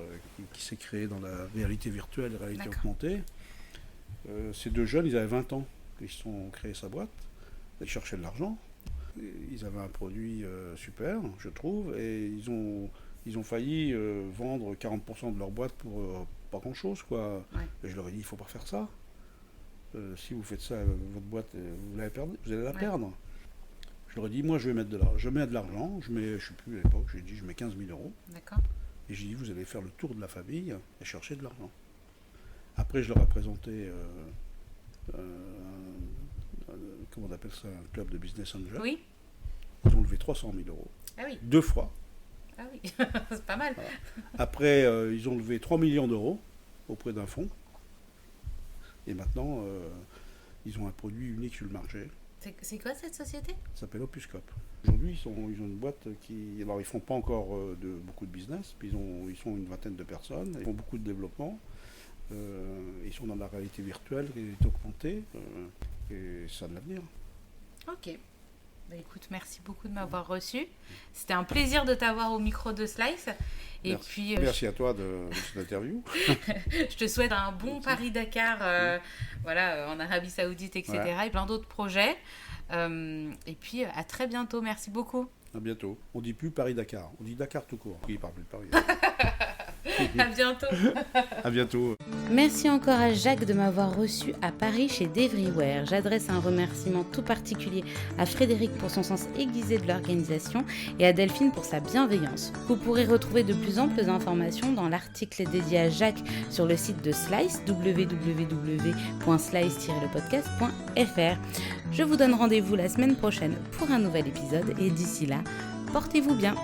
B: qui s'est créée dans la réalité virtuelle, la réalité augmentée. Ces deux jeunes, ils avaient 20 ans qu'ils ont créé sa boîte. Ils cherchaient de l'argent. Ils avaient un produit super, je trouve, et ils ont failli vendre 40% de leur boîte pour pas grand-chose, quoi.
A: Ouais.
B: Et je leur ai dit, il faut pas faire ça. Si vous faites ça, votre boîte, vous allez la perdre. Je leur ai dit, moi, je mets de l'argent. Je ne sais plus à l'époque, j'ai dit, je mets 15 000 euros.
A: D'accord.
B: Et j'ai dit, vous allez faire le tour de la famille et chercher de l'argent. Après, je leur ai présenté, comment on appelle ça, un club de business angel.
A: Oui.
B: Ils ont levé 300 000 euros.
A: Ah oui.
B: 2 fois.
A: Ah oui, c'est pas mal.
B: Voilà. Après, ils ont levé 3 millions d'euros auprès d'un fonds. Et maintenant, ils ont un produit unique sur le marché.
A: C'est quoi cette société?
B: Ça s'appelle Opuscope. Aujourd'hui, ils ont une boîte qui... Alors, ils ne font pas encore beaucoup de business, puis ils sont une vingtaine de personnes, ils font beaucoup de développement. Ils sont dans la réalité virtuelle, réalité augmentée, et ça a de l'avenir.
A: Ok. Bah, écoute, merci beaucoup de m'avoir reçu. C'était un plaisir de t'avoir au micro de Slice. Et
B: Merci.
A: puis,
B: Merci à toi de cette interview.
A: je te souhaite un bon Paris-Dakar voilà, en Arabie Saoudite, etc. Ouais. Et plein d'autres projets. Et puis, à très bientôt. Merci beaucoup.
B: À bientôt. On ne dit plus Paris-Dakar. On dit Dakar tout court. Il ne parle plus de Paris.
A: À bientôt.
B: À bientôt.
A: Merci encore à Jacques de m'avoir reçu à Paris chez d'Everywhere. J'adresse un remerciement tout particulier à Frédéric pour son sens aiguisé de l'organisation et à Delphine pour sa bienveillance. Vous pourrez retrouver de plus amples informations dans l'article dédié à Jacques sur le site de Slice, www.slice-lepodcast.fr. Je vous donne rendez-vous la semaine prochaine pour un nouvel épisode et d'ici là, portez-vous bien.